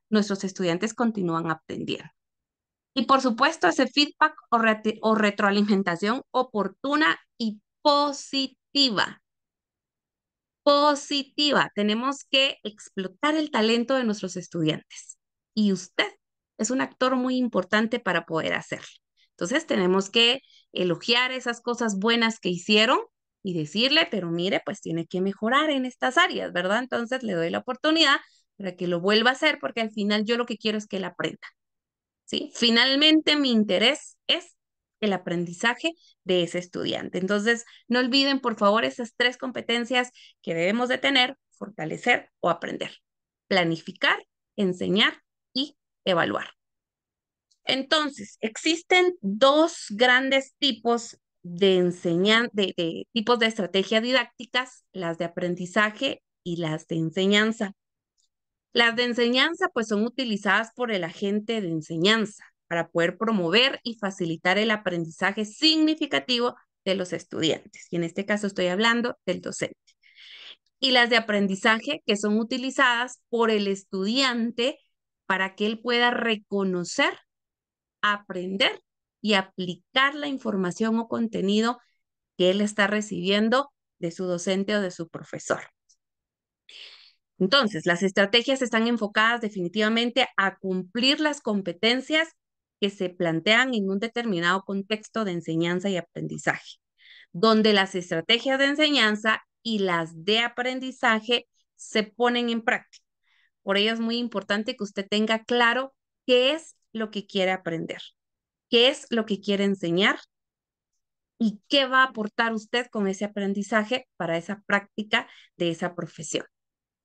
nuestros estudiantes continúan aprendiendo. Y por supuesto, ese feedback o retroalimentación oportuna y positiva. Positiva. Tenemos que explotar el talento de nuestros estudiantes. Y usted es un actor muy importante para poder hacerlo. Entonces tenemos que elogiar esas cosas buenas que hicieron y decirle, pero mire, pues tiene que mejorar en estas áreas, ¿verdad? Entonces le doy la oportunidad para que lo vuelva a hacer porque al final yo lo que quiero es que él aprenda, ¿sí? Finalmente mi interés es el aprendizaje de ese estudiante. Entonces, no olviden, por favor, esas 3 competencias que debemos de tener, fortalecer o aprender. Planificar, enseñar y evaluar. Entonces, existen 2 grandes tipos de tipos de estrategias didácticas, las de aprendizaje y las de enseñanza. Las de enseñanza pues son utilizadas por el agente de enseñanza para poder promover y facilitar el aprendizaje significativo de los estudiantes. Y en este caso estoy hablando del docente. Y las de aprendizaje que son utilizadas por el estudiante para que él pueda reconocer, aprender y aplicar la información o contenido que él está recibiendo de su docente o de su profesor. Entonces, las estrategias están enfocadas definitivamente a cumplir las competencias que se plantean en un determinado contexto de enseñanza y aprendizaje, donde las estrategias de enseñanza y las de aprendizaje se ponen en práctica. Por ello es muy importante que usted tenga claro qué es lo que quiere aprender, qué es lo que quiere enseñar y qué va a aportar usted con ese aprendizaje para esa práctica de esa profesión.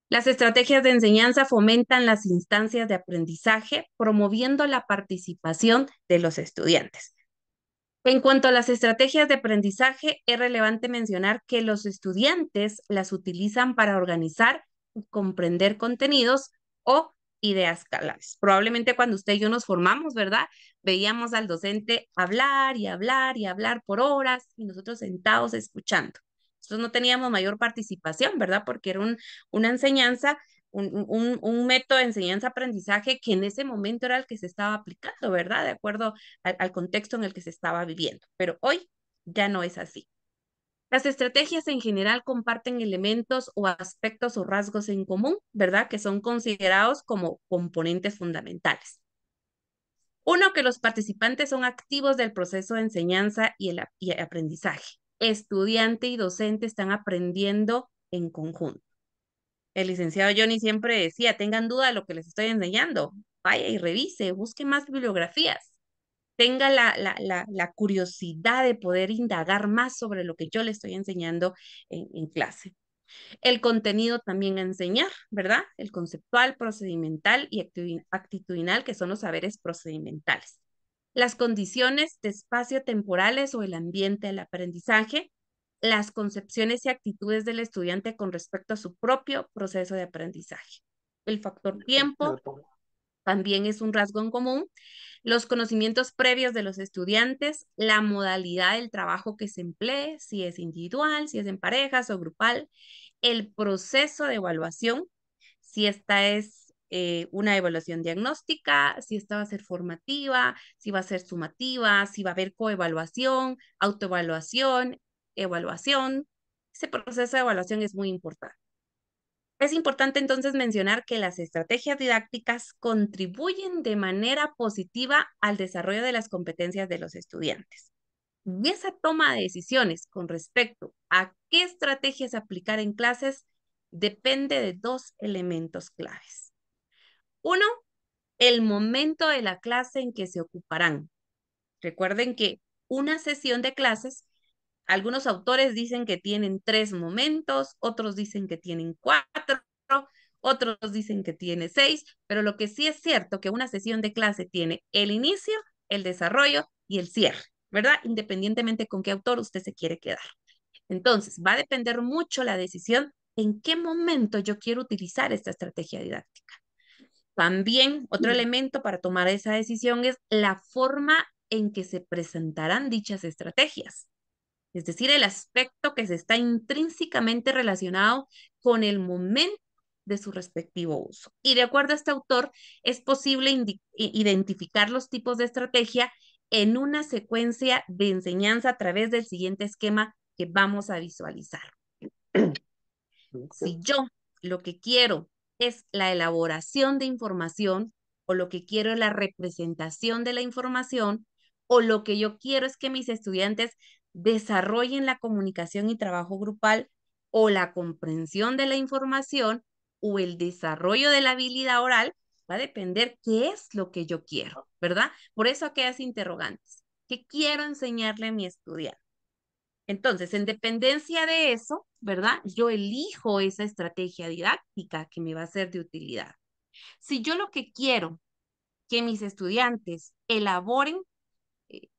Las estrategias de enseñanza fomentan las instancias de aprendizaje, promoviendo la participación de los estudiantes. En cuanto a las estrategias de aprendizaje, es relevante mencionar que los estudiantes las utilizan para organizar y comprender contenidos o ideas claves. Probablemente cuando usted y yo nos formamos, ¿verdad? Veíamos al docente hablar y hablar y hablar por horas y nosotros sentados escuchando. Nosotros no teníamos mayor participación, ¿verdad? Porque era una enseñanza, un método de enseñanza-aprendizaje que en ese momento era el que se estaba aplicando, ¿verdad? De acuerdo al contexto en el que se estaba viviendo. Pero hoy ya no es así. Las estrategias en general comparten elementos o aspectos o rasgos en común, ¿verdad? Que son considerados como componentes fundamentales. Uno, que los participantes son activos del proceso de enseñanza y aprendizaje. Estudiante y docente están aprendiendo en conjunto. El licenciado Johnny siempre decía, tengan duda de lo que les estoy enseñando, vaya y revise, busque más bibliografías, tenga la curiosidad de poder indagar más sobre lo que yo le estoy enseñando en clase. El contenido también a enseñar, ¿verdad? El conceptual, procedimental y actitudinal, que son los saberes procedimentales. Las condiciones de espacio temporales o el ambiente del aprendizaje, las concepciones y actitudes del estudiante con respecto a su propio proceso de aprendizaje. El factor tiempo también es un rasgo en común. Los conocimientos previos de los estudiantes, la modalidad del trabajo que se emplee, si es individual, si es en parejas o grupal, el proceso de evaluación, si esta es una evaluación diagnóstica, si esta va a ser formativa, si va a ser sumativa, si va a haber coevaluación, autoevaluación, evaluación. Ese proceso de evaluación es muy importante. Es importante entonces mencionar que las estrategias didácticas contribuyen de manera positiva al desarrollo de las competencias de los estudiantes. Y esa toma de decisiones con respecto a qué estrategias aplicar en clases depende de dos elementos claves. Uno, el momento de la clase en que se ocuparán. Recuerden que una sesión de clases, algunos autores dicen que tienen 3 momentos, otros dicen que tienen 4, otros dicen que tiene 6, pero lo que sí es cierto que una sesión de clase tiene el inicio, el desarrollo y el cierre, ¿verdad? Independientemente con qué autor usted se quiere quedar. Entonces, va a depender mucho la decisión en qué momento yo quiero utilizar esta estrategia didáctica. También otro elemento para tomar esa decisión es la forma en que se presentarán dichas estrategias, es decir, el aspecto que se está intrínsecamente relacionado con el momento de su respectivo uso. Y de acuerdo a este autor, es posible identificar los tipos de estrategia en una secuencia de enseñanza a través del siguiente esquema que vamos a visualizar. Si yo lo que quiero es la elaboración de información, o lo que quiero es la representación de la información, o lo que yo quiero es que mis estudiantes desarrollen la comunicación y trabajo grupal, o la comprensión de la información, o el desarrollo de la habilidad oral, va a depender qué es lo que yo quiero, ¿verdad? Por eso aquellas interrogantes. ¿Qué quiero enseñarle a mi estudiante? Entonces, en dependencia de eso, ¿verdad? Yo elijo esa estrategia didáctica que me va a ser de utilidad. Si yo lo que quiero que mis estudiantes elaboren,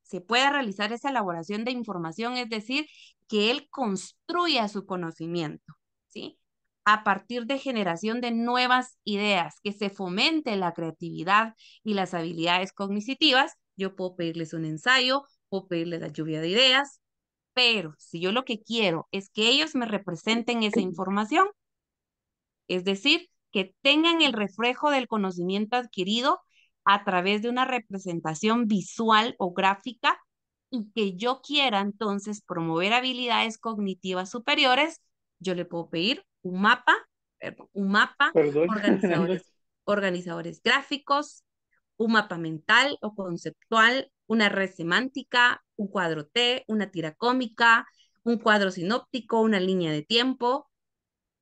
se pueda realizar esa elaboración de información, es decir, que él construya su conocimiento, ¿sí? A partir de generación de nuevas ideas, que se fomente la creatividad y las habilidades cognitivas, yo puedo pedirles un ensayo, puedo pedirles la lluvia de ideas, pero si yo lo que quiero es que ellos me representen esa información, es decir, que tengan el reflejo del conocimiento adquirido a través de una representación visual o gráfica y que yo quiera entonces promover habilidades cognitivas superiores, yo le puedo pedir un mapa, Perdón. organizadores gráficos, un mapa mental o conceptual, una red semántica, un cuadro T, una tira cómica, un cuadro sinóptico, una línea de tiempo.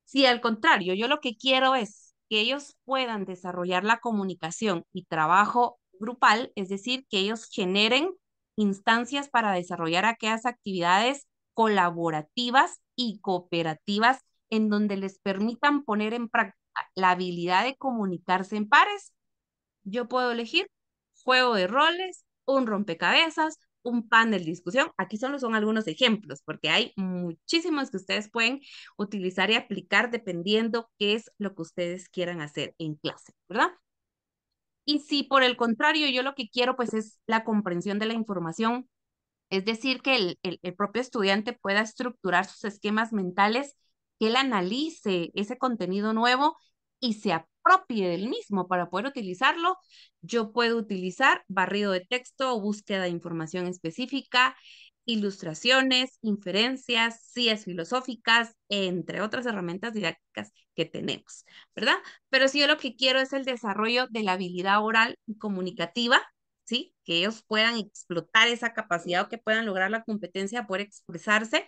Si al contrario, yo lo que quiero es que ellos puedan desarrollar la comunicación y trabajo grupal, es decir, que ellos generen instancias para desarrollar aquellas actividades colaborativas y cooperativas en donde les permitan poner en práctica la habilidad de comunicarse en pares. Yo puedo elegir juego de roles, un rompecabezas, un panel de discusión. Aquí solo son algunos ejemplos, porque hay muchísimos que ustedes pueden utilizar y aplicar dependiendo qué es lo que ustedes quieran hacer en clase, ¿verdad? Y si por el contrario yo lo que quiero pues es la comprensión de la información, es decir, que el propio estudiante pueda estructurar sus esquemas mentales, que él analice ese contenido nuevo y se apropie del mismo para poder utilizarlo. Yo puedo utilizar barrido de texto o búsqueda de información específica, ilustraciones, inferencias, sillas filosóficas, entre otras herramientas didácticas que tenemos, ¿verdad? Pero si yo lo que quiero es el desarrollo de la habilidad oral y comunicativa, ¿sí? Que ellos puedan explotar esa capacidad o que puedan lograr la competencia de poder expresarse.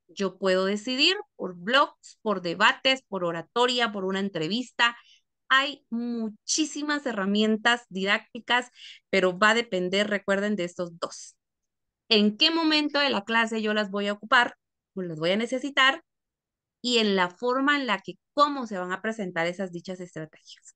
Yo puedo decidir por blogs, por debates, por oratoria, por una entrevista. Hay muchísimas herramientas didácticas, pero va a depender, recuerden, de estos dos. ¿En qué momento de la clase yo las voy a ocupar o las voy a necesitar? Y en la forma en la que, cómo se van a presentar esas dichas estrategias.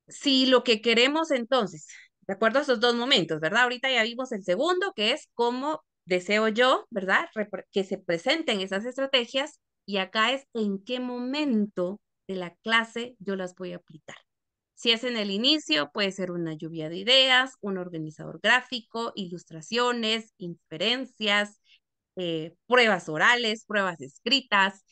Si lo que queremos entonces, de acuerdo a esos dos momentos, ¿verdad? Ahorita ya vimos el segundo, que es cómo deseo yo, ¿verdad? Que se presenten esas estrategias, y acá es en qué momento de la clase yo las voy a aplicar. Si es en el inicio, puede ser una lluvia de ideas, un organizador gráfico, ilustraciones, inferencias, pruebas orales, pruebas escritas.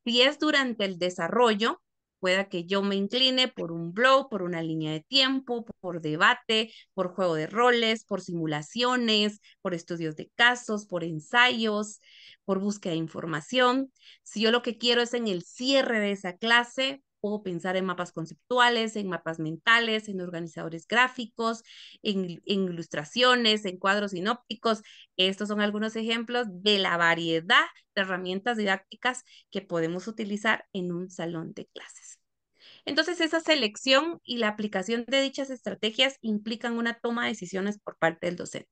Si es durante el desarrollo, pueda que yo me incline por un blog, por una línea de tiempo, por debate, por juego de roles, por simulaciones, por estudios de casos, por ensayos, por búsqueda de información. Si yo lo que quiero es en el cierre de esa clase, puedo pensar en mapas conceptuales, en mapas mentales, en organizadores gráficos, en ilustraciones, en cuadros sinópticos. Estos son algunos ejemplos de la variedad de herramientas didácticas que podemos utilizar en un salón de clases. Entonces, esa selección y la aplicación de dichas estrategias implican una toma de decisiones por parte del docente.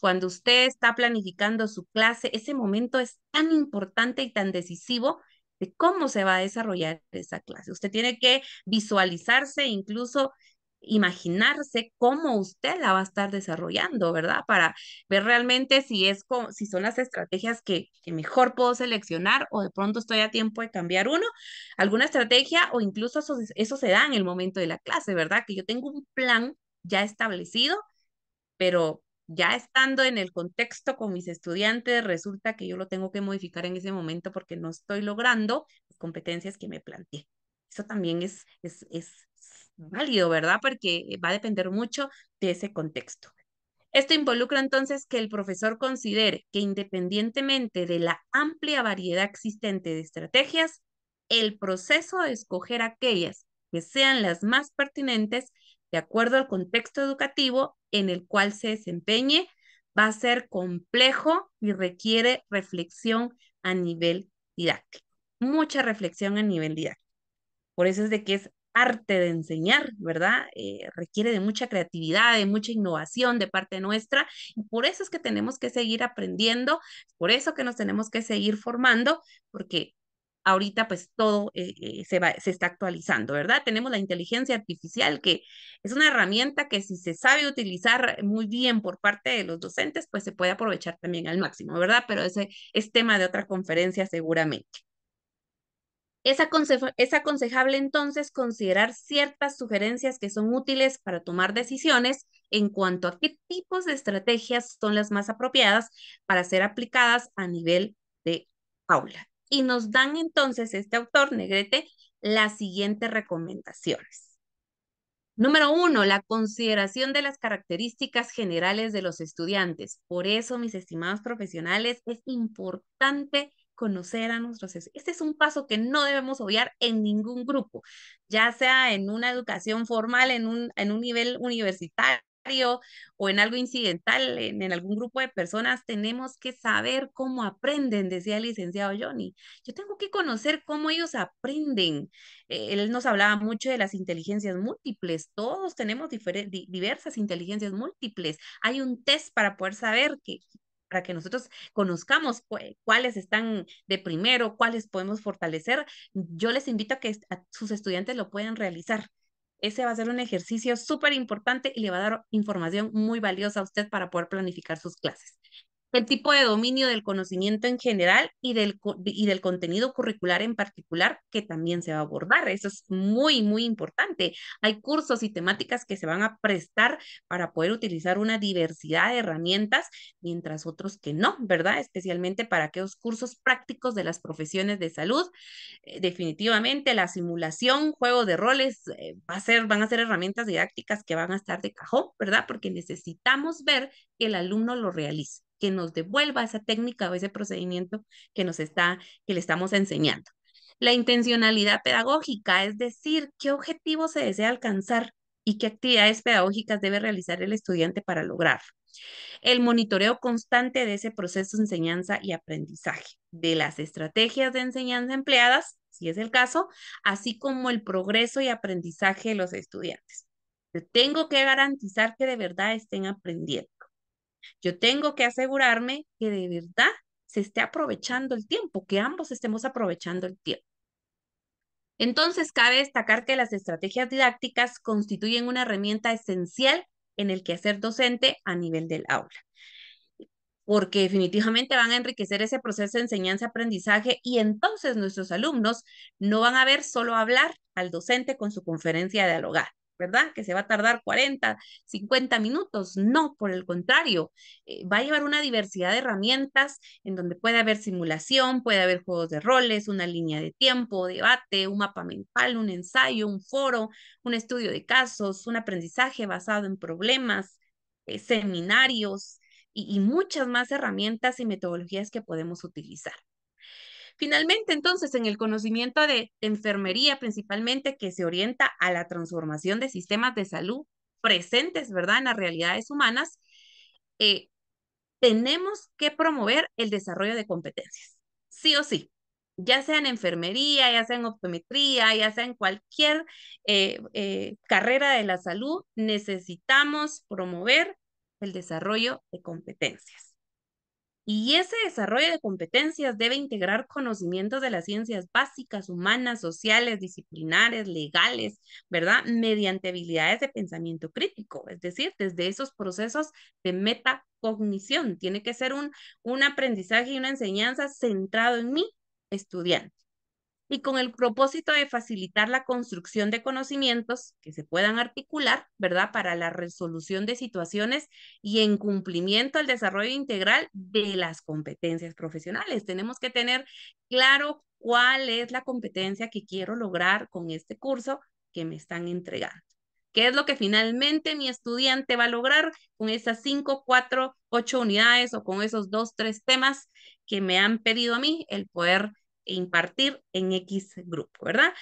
Cuando usted está planificando su clase, ese momento es tan importante y tan decisivo de cómo se va a desarrollar esa clase. Usted tiene que visualizarse, incluso imaginarse cómo usted la va a estar desarrollando, ¿verdad? Para ver realmente si son las estrategias que mejor puedo seleccionar, o de pronto estoy a tiempo de cambiar alguna estrategia, o incluso eso se da en el momento de la clase, ¿verdad? Que yo tengo un plan ya establecido, pero ya estando en el contexto con mis estudiantes, resulta que yo lo tengo que modificar en ese momento porque no estoy logrando las competencias que me planteé. Eso también es válido, ¿verdad? Porque va a depender mucho de ese contexto. Esto involucra entonces que el profesor considere que, independientemente de la amplia variedad existente de estrategias, el proceso de escoger aquellas que sean las más pertinentes de acuerdo al contexto educativo en el cual se desempeñe va a ser complejo y requiere reflexión a nivel didáctico. Mucha reflexión a nivel didáctico. Por eso es de que es arte de enseñar, ¿verdad? Requiere de mucha creatividad, de mucha innovación de parte nuestra, y por eso es que tenemos que seguir aprendiendo, por eso que nos tenemos que seguir formando, porque ahorita pues todo se está actualizando, ¿verdad? Tenemos la inteligencia artificial, que es una herramienta que, si se sabe utilizar muy bien por parte de los docentes, pues se puede aprovechar también al máximo, ¿verdad? Pero ese es tema de otra conferencia seguramente. Es aconsejable entonces considerar ciertas sugerencias que son útiles para tomar decisiones en cuanto a qué tipos de estrategias son las más apropiadas para ser aplicadas a nivel de aula. Y nos dan entonces este autor, Negrete, las siguientes recomendaciones. Número 1, la consideración de las características generales de los estudiantes. Por eso, mis estimados profesionales, es importante conocer a nuestros estudiantes. Este es un paso que no debemos obviar en ningún grupo, ya sea en una educación formal, en un nivel universitario o en algo incidental, en algún grupo de personas. Tenemos que saber cómo aprenden, decía el licenciado Johnny. Yo tengo que conocer cómo ellos aprenden. Él nos hablaba mucho de las inteligencias múltiples. Todos tenemos diversas inteligencias múltiples. Hay un test para poder saber para que nosotros conozcamos cuáles están de primero, cuáles podemos fortalecer. Yo les invito a que a sus estudiantes lo puedan realizar. Ese va a ser un ejercicio súper importante y le va a dar información muy valiosa a usted para poder planificar sus clases. El tipo de dominio del conocimiento en general y del contenido curricular en particular que también se va a abordar. Eso es muy, muy importante. Hay cursos y temáticas que se van a prestar para poder utilizar una diversidad de herramientas, mientras otros que no, ¿verdad? Especialmente para aquellos cursos prácticos de las profesiones de salud. Definitivamente la simulación, juego de roles, van a ser herramientas didácticas que van a estar de cajón, ¿verdad? Porque necesitamos ver que el alumno lo realice, que nos devuelva esa técnica o ese procedimiento que que le estamos enseñando. La intencionalidad pedagógica, es decir, qué objetivo se desea alcanzar y qué actividades pedagógicas debe realizar el estudiante para lograrlo. El monitoreo constante de ese proceso de enseñanza y aprendizaje, de las estrategias de enseñanza empleadas, si es el caso, así como el progreso y aprendizaje de los estudiantes. Yo tengo que garantizar que de verdad estén aprendiendo. Yo tengo que asegurarme que de verdad se esté aprovechando el tiempo, que ambos estemos aprovechando el tiempo. Entonces, cabe destacar que las estrategias didácticas constituyen una herramienta esencial en el quehacer docente a nivel del aula, porque definitivamente van a enriquecer ese proceso de enseñanza-aprendizaje y entonces nuestros alumnos no van a ver solo hablar al docente con su conferencia de dialogar, ¿verdad? Que se va a tardar 40, 50 minutos. No, por el contrario, va a llevar una diversidad de herramientas en donde puede haber simulación, puede haber juegos de roles, una línea de tiempo, debate, un mapa mental, un ensayo, un foro, un estudio de casos, un aprendizaje basado en problemas, seminarios y muchas más herramientas y metodologías que podemos utilizar. Finalmente, entonces, en el conocimiento de enfermería principalmente, que se orienta a la transformación de sistemas de salud presentes, ¿verdad?, en las realidades humanas, tenemos que promover el desarrollo de competencias, sí o sí, ya sea en enfermería, ya sea en optometría, ya sea en cualquier carrera de la salud, necesitamos promover el desarrollo de competencias. Y ese desarrollo de competencias debe integrar conocimientos de las ciencias básicas, humanas, sociales, disciplinares, legales, ¿verdad? Mediante habilidades de pensamiento crítico, es decir, desde esos procesos de metacognición. Tiene que ser un aprendizaje y una enseñanza centrado en mi estudiante y con el propósito de facilitar la construcción de conocimientos que se puedan articular, ¿verdad? Para la resolución de situaciones y en cumplimiento al desarrollo integral de las competencias profesionales. Tenemos que tener claro cuál es la competencia que quiero lograr con este curso que me están entregando. ¿Qué es lo que finalmente mi estudiante va a lograr con esas 5, 4, 8 unidades o con esos 2, 3 temas que me han pedido a mí el poder impartir en X grupo, ¿verdad?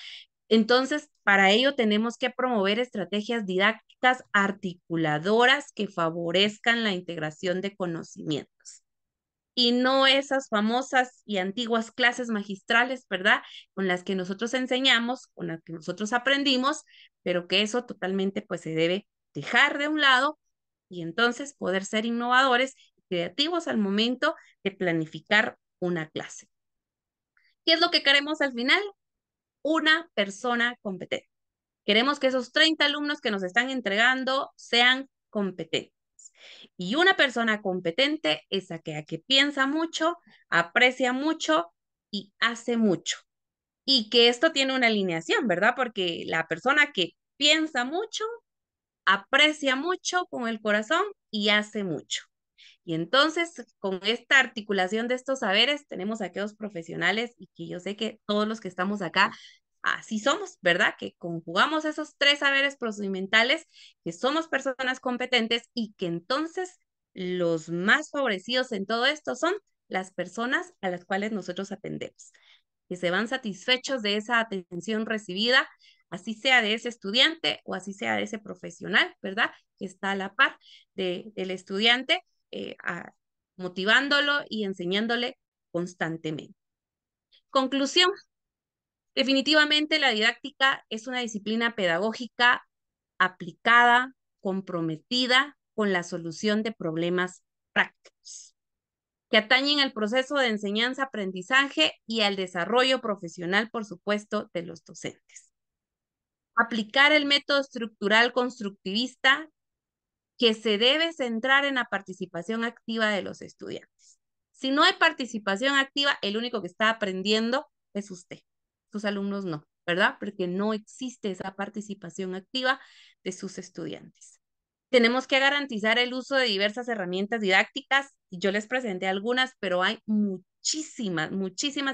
Entonces, para ello tenemos que promover estrategias didácticas articuladoras que favorezcan la integración de conocimientos. Y no esas famosas y antiguas clases magistrales, ¿verdad? Con las que nosotros enseñamos, con las que nosotros aprendimos, pero que eso totalmente pues se debe dejar de un lado y entonces poder ser innovadores y creativos al momento de planificar una clase. ¿Qué es lo que queremos al final? Una persona competente. Queremos que esos 30 alumnos que nos están entregando sean competentes. Y una persona competente es aquella que piensa mucho, aprecia mucho y hace mucho. Y que esto tiene una alineación, ¿verdad? Porque la persona que piensa mucho, aprecia mucho con el corazón y hace mucho. Y entonces, con esta articulación de estos saberes, tenemos a aquellos profesionales y que yo sé que todos los que estamos acá, así somos, ¿verdad? Que conjugamos esos 3 saberes procedimentales, que somos personas competentes y que entonces los más favorecidos en todo esto son las personas a las cuales nosotros atendemos, que se van satisfechos de esa atención recibida, así sea de ese estudiante o así sea de ese profesional, ¿verdad? Que está a la par del estudiante, motivándolo y enseñándole constantemente. Conclusión. Definitivamente la didáctica es una disciplina pedagógica aplicada, comprometida con la solución de problemas prácticos. que atañen al proceso de enseñanza-aprendizaje y al desarrollo profesional, por supuesto, de los docentes. Aplicar el método estructural constructivista que se debe centrar en la participación activa de los estudiantes. Si no hay participación activa, el único que está aprendiendo es usted. Sus alumnos no, ¿verdad? Porque no existe esa participación activa de sus estudiantes. Tenemos que garantizar el uso de diversas herramientas didácticas. Yo les presenté algunas, pero hay muchísimas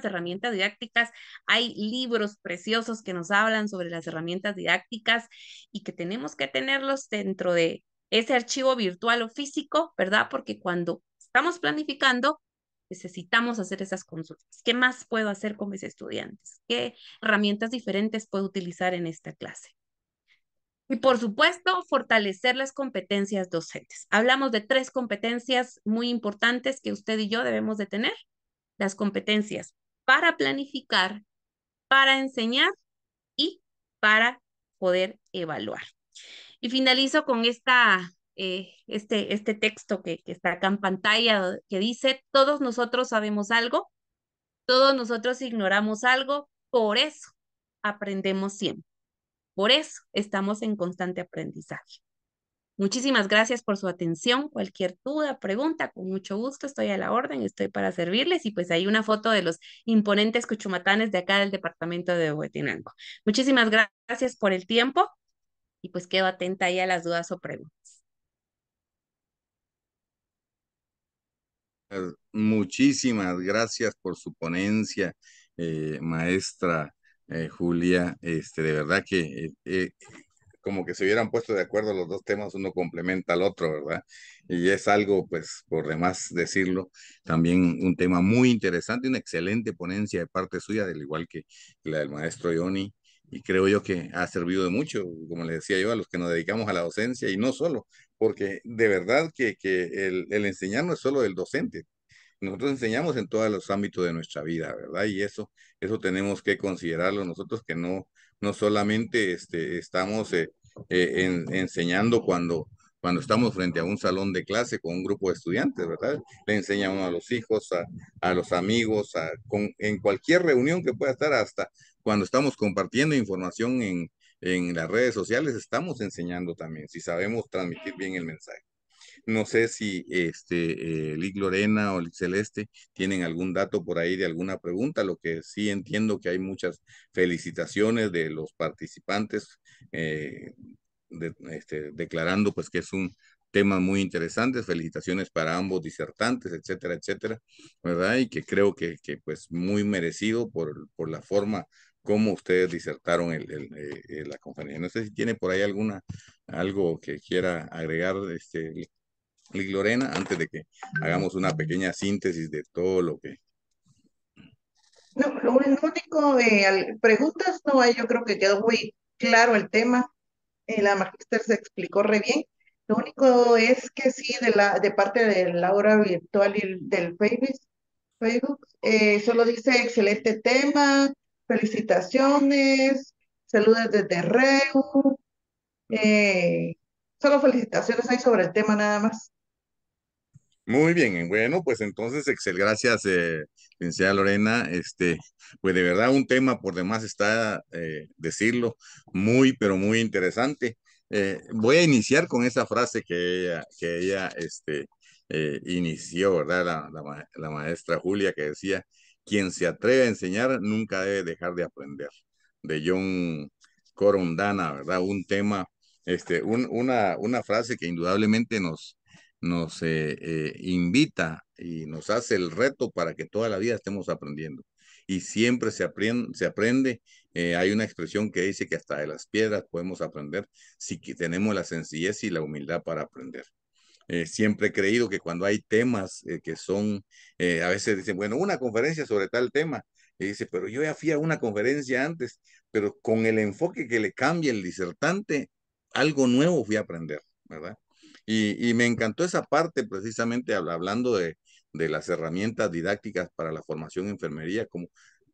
herramientas didácticas. Hay libros preciosos que nos hablan sobre las herramientas didácticas y que tenemos que tenerlos dentro de ese archivo virtual o físico, ¿verdad? Porque cuando estamos planificando, necesitamos hacer esas consultas. ¿Qué más puedo hacer con mis estudiantes? ¿Qué herramientas diferentes puedo utilizar en esta clase? Y por supuesto, fortalecer las competencias docentes. Hablamos de 3 competencias muy importantes que usted y yo debemos de tener. Las competencias para planificar, para enseñar y para poder evaluar. Y finalizo con este texto que está acá en pantalla, que dice, todos nosotros sabemos algo, todos nosotros ignoramos algo, por eso aprendemos siempre. Por eso estamos en constante aprendizaje. Muchísimas gracias por su atención. Cualquier duda, pregunta, con mucho gusto estoy a la orden, estoy para servirles. Y pues hay una foto de los imponentes cuchumatanes de acá del departamento de Huehuetenango. Muchísimas gracias por el tiempo y pues quedo atenta ahí a las dudas o preguntas. Muchísimas gracias por su ponencia, maestra Julia. De verdad que como que se hubieran puesto de acuerdo los dos temas, uno complementa al otro, ¿verdad? Y es algo, pues, por demás decirlo, también un tema muy interesante, una excelente ponencia de parte suya, del igual que la del maestro Johnny, y creo yo que ha servido de mucho, como le decía yo, a los que nos dedicamos a la docencia, y no solo, porque de verdad que el enseñar no es solo del docente. Nosotros enseñamos en todos los ámbitos de nuestra vida, ¿verdad? Y eso tenemos que considerarlo nosotros, que no solamente estamos enseñando cuando estamos frente a un salón de clase con un grupo de estudiantes, ¿verdad? Le enseña uno a los hijos, a los amigos, en cualquier reunión que pueda estar, hasta cuando estamos compartiendo información en las redes sociales, estamos enseñando también, si sabemos transmitir bien el mensaje. No sé si Lic Lorena o Lic Celeste tienen algún dato por ahí de alguna pregunta. Lo que sí entiendo que hay muchas felicitaciones de los participantes declarando pues que es un tema muy interesante. Felicitaciones para ambos disertantes, etcétera, etcétera, ¿verdad? Y que creo que pues muy merecido por la forma como ustedes disertaron la conferencia. No sé si tiene por ahí algo que quiera agregar, Lic Lorena, antes de que hagamos una pequeña síntesis de todo lo que... No, lo único, preguntas no hay, yo creo que quedó muy claro el tema. La magíster se explicó re bien. Lo único es que sí, de parte del aula virtual y del Facebook, solo dice excelente tema, felicitaciones, saludos desde REU, eh, solo felicitaciones hay sobre el tema nada más. Muy bien, bueno, pues entonces, gracias, licenciada Lorena. Pues de verdad un tema por demás está decirlo, muy, pero muy interesante. Voy a iniciar con esa frase que ella inició, ¿verdad? La maestra Julia, que decía, quien se atreve a enseñar nunca debe dejar de aprender, de John Corondana, ¿verdad? Un tema, una frase que indudablemente nos invita y nos hace el reto para que toda la vida estemos aprendiendo. Y siempre se aprende. Hay una expresión que dice que hasta de las piedras podemos aprender si que tenemos la sencillez y la humildad para aprender. Siempre he creído que cuando hay temas que son, a veces dicen, bueno, una conferencia sobre tal tema, y dice, pero yo ya fui a una conferencia antes, pero con el enfoque que le cambia el disertante, algo nuevo fui a aprender, ¿verdad? Y me encantó esa parte precisamente hablando de las herramientas didácticas para la formación en enfermería,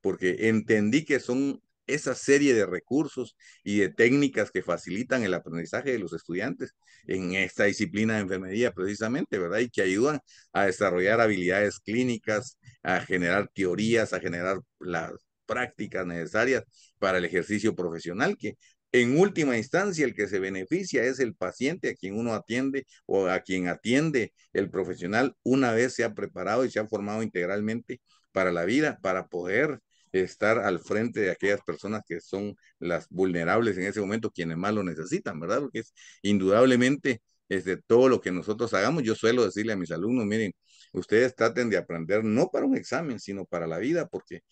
porque entendí que son esa serie de recursos y de técnicas que facilitan el aprendizaje de los estudiantes en esta disciplina de enfermería precisamente, ¿verdad? Y que ayudan a desarrollar habilidades clínicas, a generar teorías, a generar las prácticas necesarias para el ejercicio profesional, que en última instancia el que se beneficia es el paciente a quien uno atiende o a quien atiende el profesional una vez se ha preparado y se ha formado integralmente para la vida, para poder estar al frente de aquellas personas que son las vulnerables en ese momento, quienes más lo necesitan, ¿verdad? Porque es indudablemente de todo lo que nosotros hagamos. Yo suelo decirle a mis alumnos, miren, ustedes traten de aprender no para un examen, sino para la vida, porque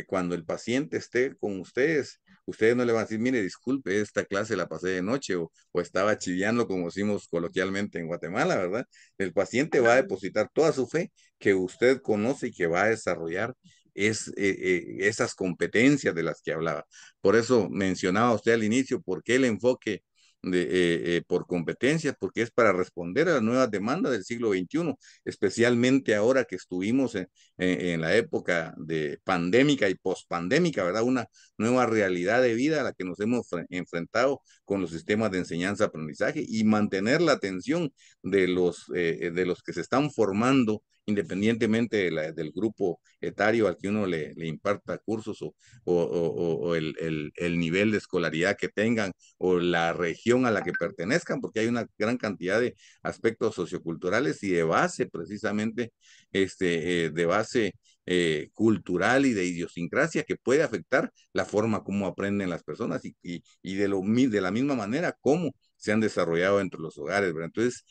cuando el paciente esté con ustedes no le van a decir, mire, disculpe, esta clase la pasé de noche o estaba chiviando, como decimos coloquialmente en Guatemala, ¿verdad? El paciente va a depositar toda su fe que usted conoce y que va a desarrollar esas competencias de las que hablaba. Por eso mencionaba usted al inicio, ¿por qué el enfoque por competencias? Porque es para responder a las nuevas demandas del siglo XXI, especialmente ahora que estuvimos en la época de pandémica y pospandémica, ¿verdad? Una nueva realidad de vida a la que nos hemos enfrentado con los sistemas de enseñanza-aprendizaje y mantener la atención de los que se están formando independientemente del grupo etario al que uno le imparta cursos o el nivel de escolaridad que tengan o la región a la que pertenezcan, porque hay una gran cantidad de aspectos socioculturales y de base precisamente, de base cultural y de idiosincrasia que puede afectar la forma como aprenden las personas y de la misma manera cómo se han desarrollado entre los hogares, ¿verdad? Entonces,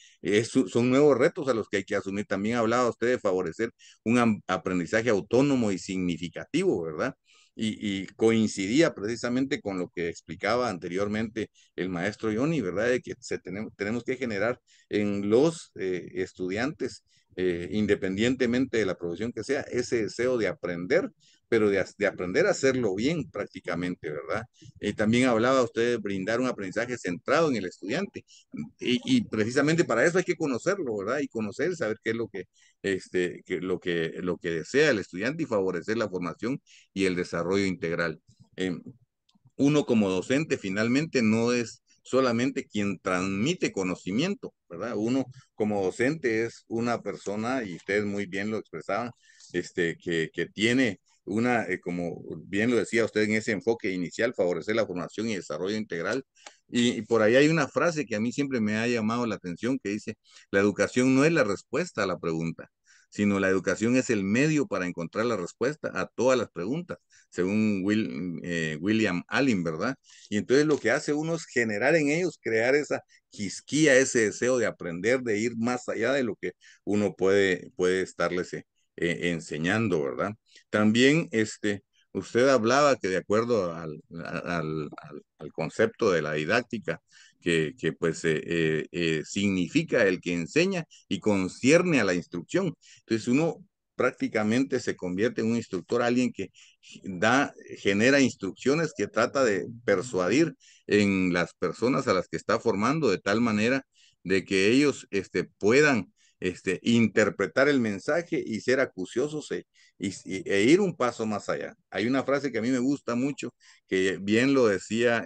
son nuevos retos a los que hay que asumir. También hablaba usted de favorecer un aprendizaje autónomo y significativo, ¿verdad? Y coincidía precisamente con lo que explicaba anteriormente el maestro Johnny, ¿verdad? De que tenemos que generar en los estudiantes, independientemente de la profesión que sea, ese deseo de aprender, pero de aprender a hacerlo bien prácticamente, ¿verdad? También hablaba usted de brindar un aprendizaje centrado en el estudiante. Y precisamente para eso hay que conocerlo, ¿verdad? Y conocer, saber qué es lo que desea el estudiante y favorecer la formación y el desarrollo integral. Eh, Uno como docente finalmente no es solamente quien transmite conocimiento, ¿verdad? Uno como docente es una persona, y ustedes muy bien lo expresaban, que tiene como bien lo decía usted en ese enfoque inicial, favorecer la formación y desarrollo integral. Y por ahí hay una frase que a mí siempre me ha llamado la atención que dice, la educación no es la respuesta a la pregunta, sino la educación es el medio para encontrar la respuesta a todas las preguntas según William Allen, ¿verdad? Y entonces lo que hace uno es generar en ellos, crear esa quisquilla, ese deseo de aprender, de ir más allá de lo que uno puede estarles enseñando, ¿verdad? También, usted hablaba que de acuerdo al concepto de la didáctica, que pues significa el que enseña y concierne a la instrucción. Entonces uno prácticamente se convierte en un instructor, alguien que genera instrucciones que trata de persuadir en las personas a las que está formando de tal manera de que ellos puedan interpretar el mensaje y ser acuciosos e ir un paso más allá. Hay una frase que a mí me gusta mucho, que bien lo decía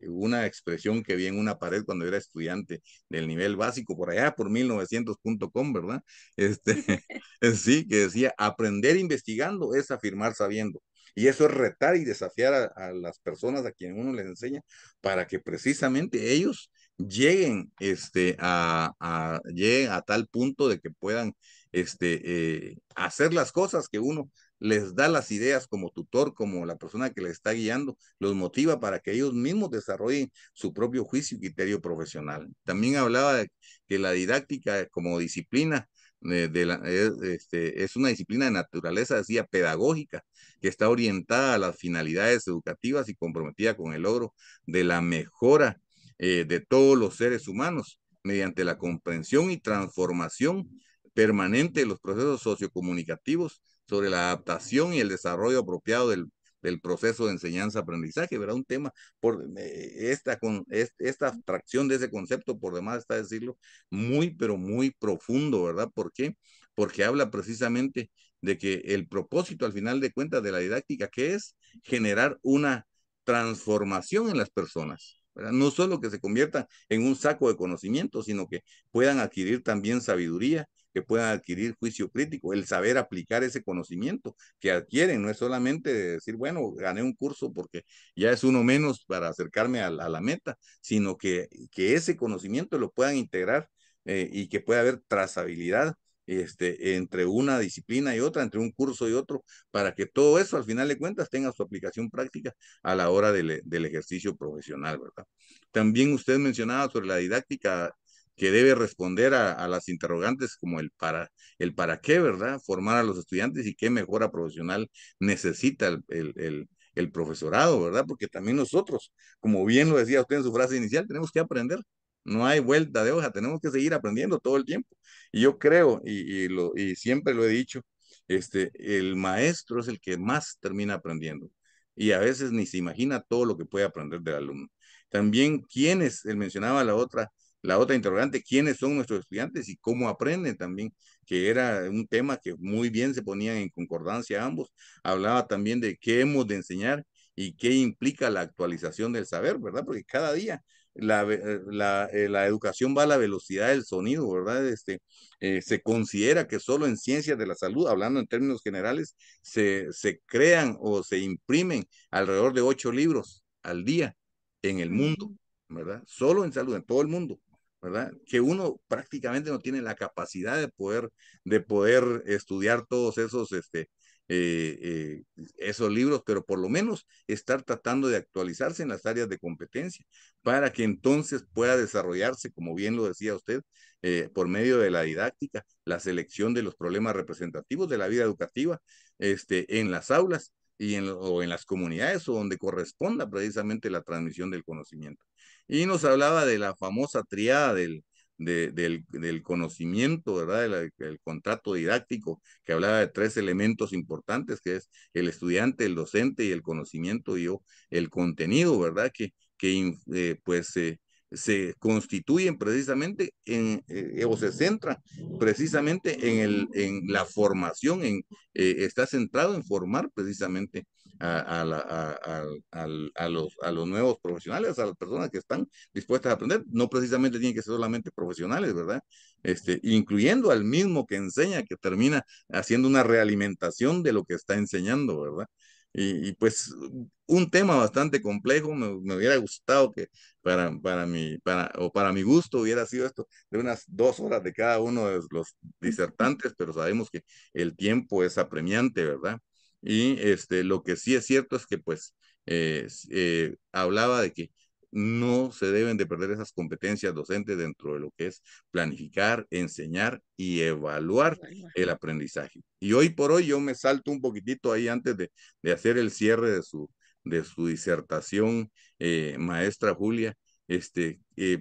una expresión que vi en una pared cuando era estudiante del nivel básico, por allá por 1900.com, ¿verdad? Sí, que decía, aprender investigando es afirmar sabiendo. Y eso es retar y desafiar a las personas a quienes uno les enseña para que precisamente ellos lleguen, lleguen a tal punto de que puedan hacer las cosas que uno les da las ideas como tutor, como la persona que les está guiando, los motiva para que ellos mismos desarrollen su propio juicio y criterio profesional. También hablaba de que la didáctica como disciplina es una disciplina de naturaleza, decía, pedagógica, que está orientada a las finalidades educativas y comprometida con el logro de la mejora de todos los seres humanos mediante la comprensión y transformación permanente de los procesos sociocomunicativos sobre la adaptación y el desarrollo apropiado del proceso de enseñanza-aprendizaje, ¿verdad? Un tema esta abstracción de ese concepto, por demás está decirlo, muy, pero muy profundo, ¿verdad? ¿Por qué? Porque habla precisamente de que el propósito al final de cuentas de la didáctica, que es generar una transformación en las personas, ¿verdad? No solo que se conviertan en un saco de conocimiento, sino que puedan adquirir también sabiduría, que puedan adquirir juicio crítico, el saber aplicar ese conocimiento que adquieren. No es solamente decir, bueno, gané un curso porque ya es uno menos para acercarme a la meta, sino que ese conocimiento lo puedan integrar y que pueda haber trazabilidad entre una disciplina y otra, entre un curso y otro, para que todo eso al final de cuentas tenga su aplicación práctica a la hora del ejercicio profesional, ¿verdad? También usted mencionaba sobre la didáctica que debe responder a las interrogantes como el para qué, ¿verdad? Formar a los estudiantes y qué mejora profesional necesita el profesorado, ¿verdad? Porque también nosotros, como bien lo decía usted en su frase inicial, tenemos que aprender. No hay vuelta de hoja, tenemos que seguir aprendiendo todo el tiempo. Y yo creo, y siempre lo he dicho, el maestro es el que más termina aprendiendo. Y a veces ni se imagina todo lo que puede aprender del alumno. También quiénes, él mencionaba la otra interrogante, quiénes son nuestros estudiantes y cómo aprenden también, que era un tema que muy bien se ponían en concordancia ambos. Hablaba también de qué hemos de enseñar y qué implica la actualización del saber, ¿verdad? Porque cada día la educación va a la velocidad del sonido, ¿verdad? Se considera que solo en ciencias de la salud, hablando en términos generales, se crean o se imprimen alrededor de 8 libros al día en el mundo, Ujú. ¿verdad? Solo en salud, en todo el mundo, ¿verdad? Que uno prácticamente no tiene la capacidad de poder estudiar todos esos libros, pero por lo menos estar tratando de actualizarse en las áreas de competencia para que entonces pueda desarrollarse, como bien lo decía usted, por medio de la didáctica, la selección de los problemas representativos de la vida educativa en las aulas o en las comunidades o donde corresponda precisamente la transmisión del conocimiento. Y nos hablaba de la famosa triada del conocimiento, ¿verdad? El contrato didáctico, que hablaba de 3 elementos importantes, que es el estudiante, el docente y el conocimiento y el contenido, ¿verdad? Pues se constituyen precisamente o se centra precisamente en la formación, está centrado en formar precisamente a los nuevos profesionales, a las personas que están dispuestas a aprender. No precisamente tienen que ser solamente profesionales, ¿verdad? Incluyendo al mismo que enseña, que termina haciendo una realimentación de lo que está enseñando, ¿verdad? Pues un tema bastante complejo, me hubiera gustado que para mi gusto hubiera sido esto de unas 2 horas de cada uno de los disertantes, pero sabemos que el tiempo es apremiante, ¿verdad? Y lo que sí es cierto es que pues hablaba de que no se deben de perder esas competencias docentes dentro de lo que es planificar, enseñar y evaluar Bueno, el aprendizaje. Y hoy por hoy yo me salto un poquitito ahí antes de hacer el cierre de su disertación, maestra Julia.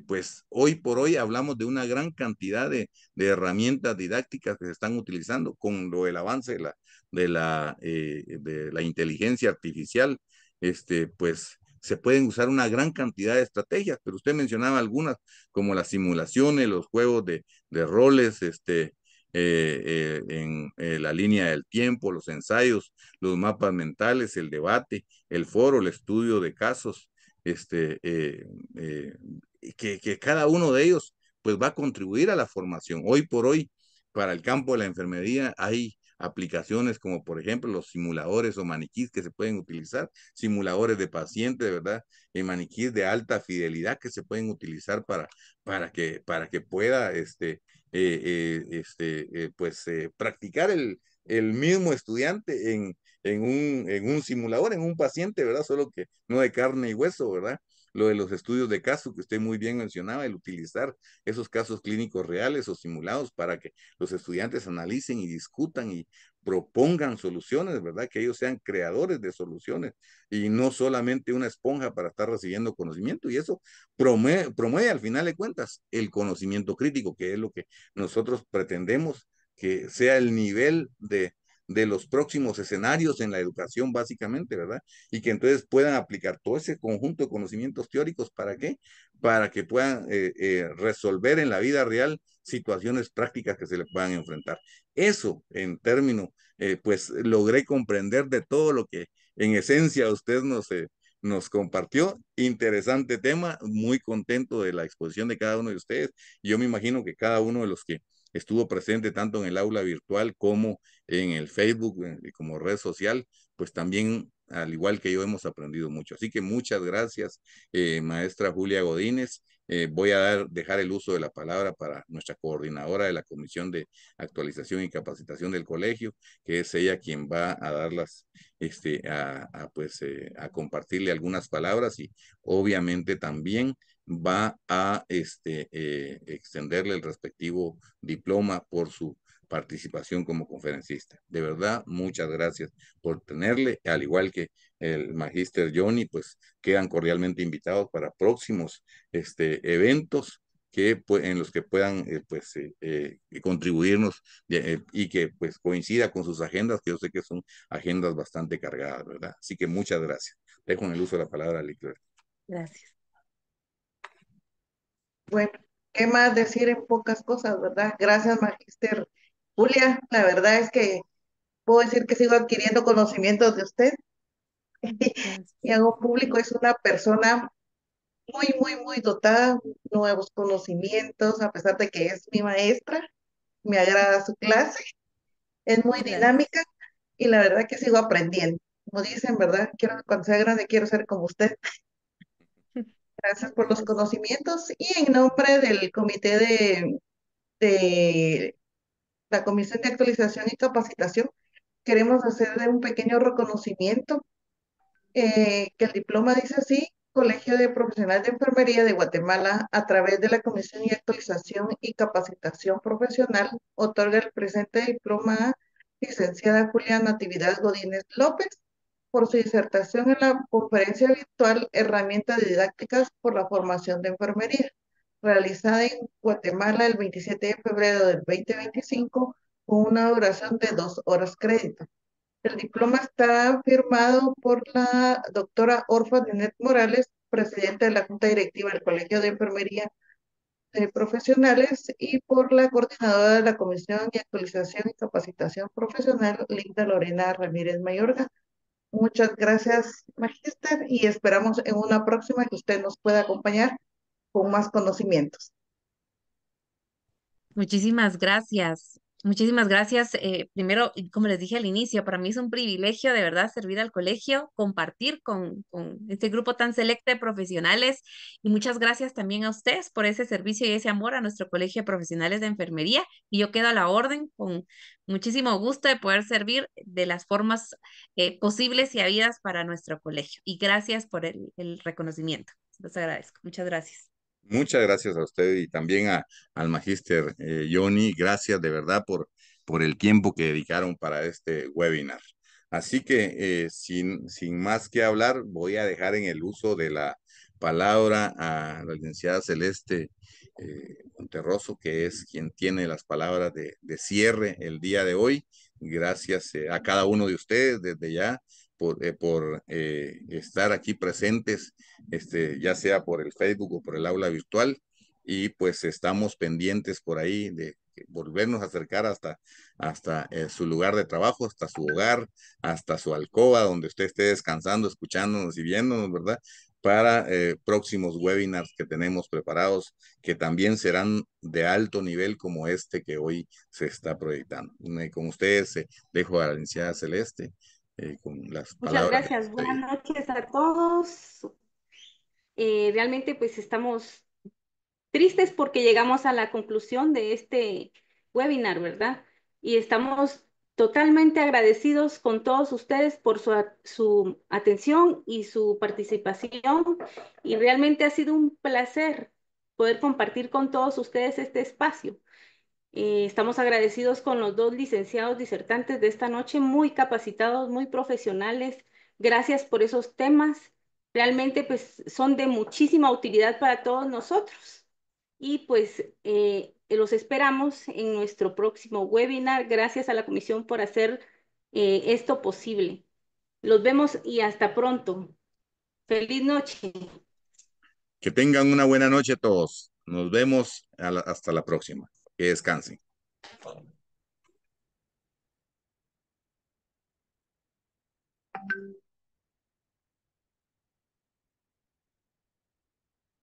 Pues hoy por hoy hablamos de una gran cantidad de herramientas didácticas que se están utilizando con lo del avance de la inteligencia artificial. Pues se pueden usar una gran cantidad de estrategias, pero usted mencionaba algunas, como las simulaciones, los juegos de roles, en la línea del tiempo, los ensayos, los mapas mentales, el debate, el foro, el estudio de casos, que cada uno de ellos pues va a contribuir a la formación. Hoy por hoy, para el campo de la enfermería, hay aplicaciones como por ejemplo los simuladores o maniquís que se pueden utilizar, simuladores de pacientes, ¿verdad? Maniquís de alta fidelidad que se pueden utilizar para que pueda pues practicar el mismo estudiante en un simulador, en un paciente, ¿verdad? Solo que no de carne y hueso, ¿verdad? Lo de los estudios de caso que usted muy bien mencionaba, el utilizar esos casos clínicos reales o simulados para que los estudiantes analicen y discutan y propongan soluciones, ¿verdad? Que ellos sean creadores de soluciones y no solamente una esponja para estar recibiendo conocimiento. Y eso promueve al final de cuentas el conocimiento crítico, que es lo que nosotros pretendemos que sea el nivel de los próximos escenarios en la educación básicamente, ¿verdad? Y que entonces puedan aplicar todo ese conjunto de conocimientos teóricos, ¿para qué? Para que puedan resolver en la vida real situaciones prácticas que se le puedan enfrentar. Eso, en términos, pues logré comprender de todo lo que en esencia usted nos compartió. Interesante tema, muy contento de la exposición de cada uno de ustedes. Yo me imagino que cada uno de los que estuvo presente tanto en el aula virtual como en el Facebook, como red social, pues también, al igual que yo, hemos aprendido mucho. Así que muchas gracias, maestra Julia Godínez. Voy a dejar el uso de la palabra para nuestra coordinadora de la Comisión de Actualización y Capacitación del colegio, que es ella quien va a darlas, a compartirle algunas palabras y obviamente también va a extenderle el respectivo diploma por su participación como conferencista. De verdad, muchas gracias por tenerle, al igual que el magíster Johnny, pues quedan cordialmente invitados para próximos eventos en los que puedan contribuirnos y que pues coincida con sus agendas, que yo sé que son agendas bastante cargadas, ¿verdad? Así que muchas gracias. Dejo en el uso de la palabra a Licler. Gracias. Bueno, ¿qué más decir en pocas cosas, verdad? Gracias, Magister Julia. La verdad es que puedo decir que sigo adquiriendo conocimientos de usted Gracias. y hago público, es una persona muy dotada, nuevos conocimientos, a pesar de que es mi maestra, me agrada su clase, es muy Gracias. dinámica y la verdad que sigo aprendiendo. Como dicen, ¿verdad? Cuando sea grande quiero ser como usted. Gracias por los Gracias. conocimientos y en nombre del comité de la Comisión de Actualización y Capacitación, queremos hacerle un pequeño reconocimiento, que el diploma dice así: Colegio de Profesionales de Enfermería de Guatemala, a través de la Comisión de Actualización y Capacitación Profesional, otorga el presente diploma a licenciada Julia Natividad Godínez López por su disertación en la conferencia virtual Herramientas didácticas por la formación de enfermería, realizada en Guatemala el 27 de febrero del 2025, con una duración de 2 horas crédito. El diploma está firmado por la doctora Orfa Dinet Morales, presidenta de la Junta Directiva del Colegio de Enfermería de Profesionales, y por la coordinadora de la Comisión de Actualización y Capacitación Profesional, Linda Lorena Ramírez Mayorga. Muchas gracias, Magíster, y esperamos en una próxima que usted nos pueda acompañar con más conocimientos. Muchísimas gracias. Muchísimas gracias. Primero, y como les dije al inicio, para mí es un privilegio de verdad servir al colegio, compartir con este grupo tan selecto de profesionales y muchas gracias también a ustedes por ese servicio y ese amor a nuestro colegio de profesionales de enfermería. Y yo quedo a la orden con muchísimo gusto de poder servir de las formas posibles y habidas para nuestro colegio. Y gracias por el reconocimiento. Los agradezco. Muchas gracias. Muchas gracias a usted y también al magíster Johnny. Gracias de verdad por el tiempo que dedicaron para este webinar. Así que sin más que hablar, voy a dejar en el uso de la palabra a la licenciada Celeste Monterroso, que es quien tiene las palabras de cierre el día de hoy. Gracias a cada uno de ustedes desde ya por estar aquí presentes, ya sea por el Facebook o por el aula virtual, y pues estamos pendientes por ahí de volvernos a acercar hasta su lugar de trabajo, hasta su hogar, hasta su alcoba, donde usted esté descansando, escuchándonos y viéndonos, ¿verdad? Para próximos webinars que tenemos preparados, que también serán de alto nivel como este que hoy se está proyectando. Con ustedes dejo a la licenciada Celeste con las Muchas palabras de gracias. Buenas despedida. noches a todos. Realmente pues estamos tristes porque llegamos a la conclusión de este webinar, ¿verdad? Y estamos totalmente agradecidos con todos ustedes por su atención y su participación. Y realmente ha sido un placer poder compartir con todos ustedes este espacio. Estamos agradecidos con los dos licenciados disertantes de esta noche, muy capacitados, muy profesionales. Gracias por esos temas. Realmente pues son de muchísima utilidad para todos nosotros. Y pues los esperamos en nuestro próximo webinar. Gracias a la comisión por hacer esto posible. Los vemos y hasta pronto. Feliz noche. Que tengan una buena noche todos. Nos vemos hasta la próxima. Que descansen.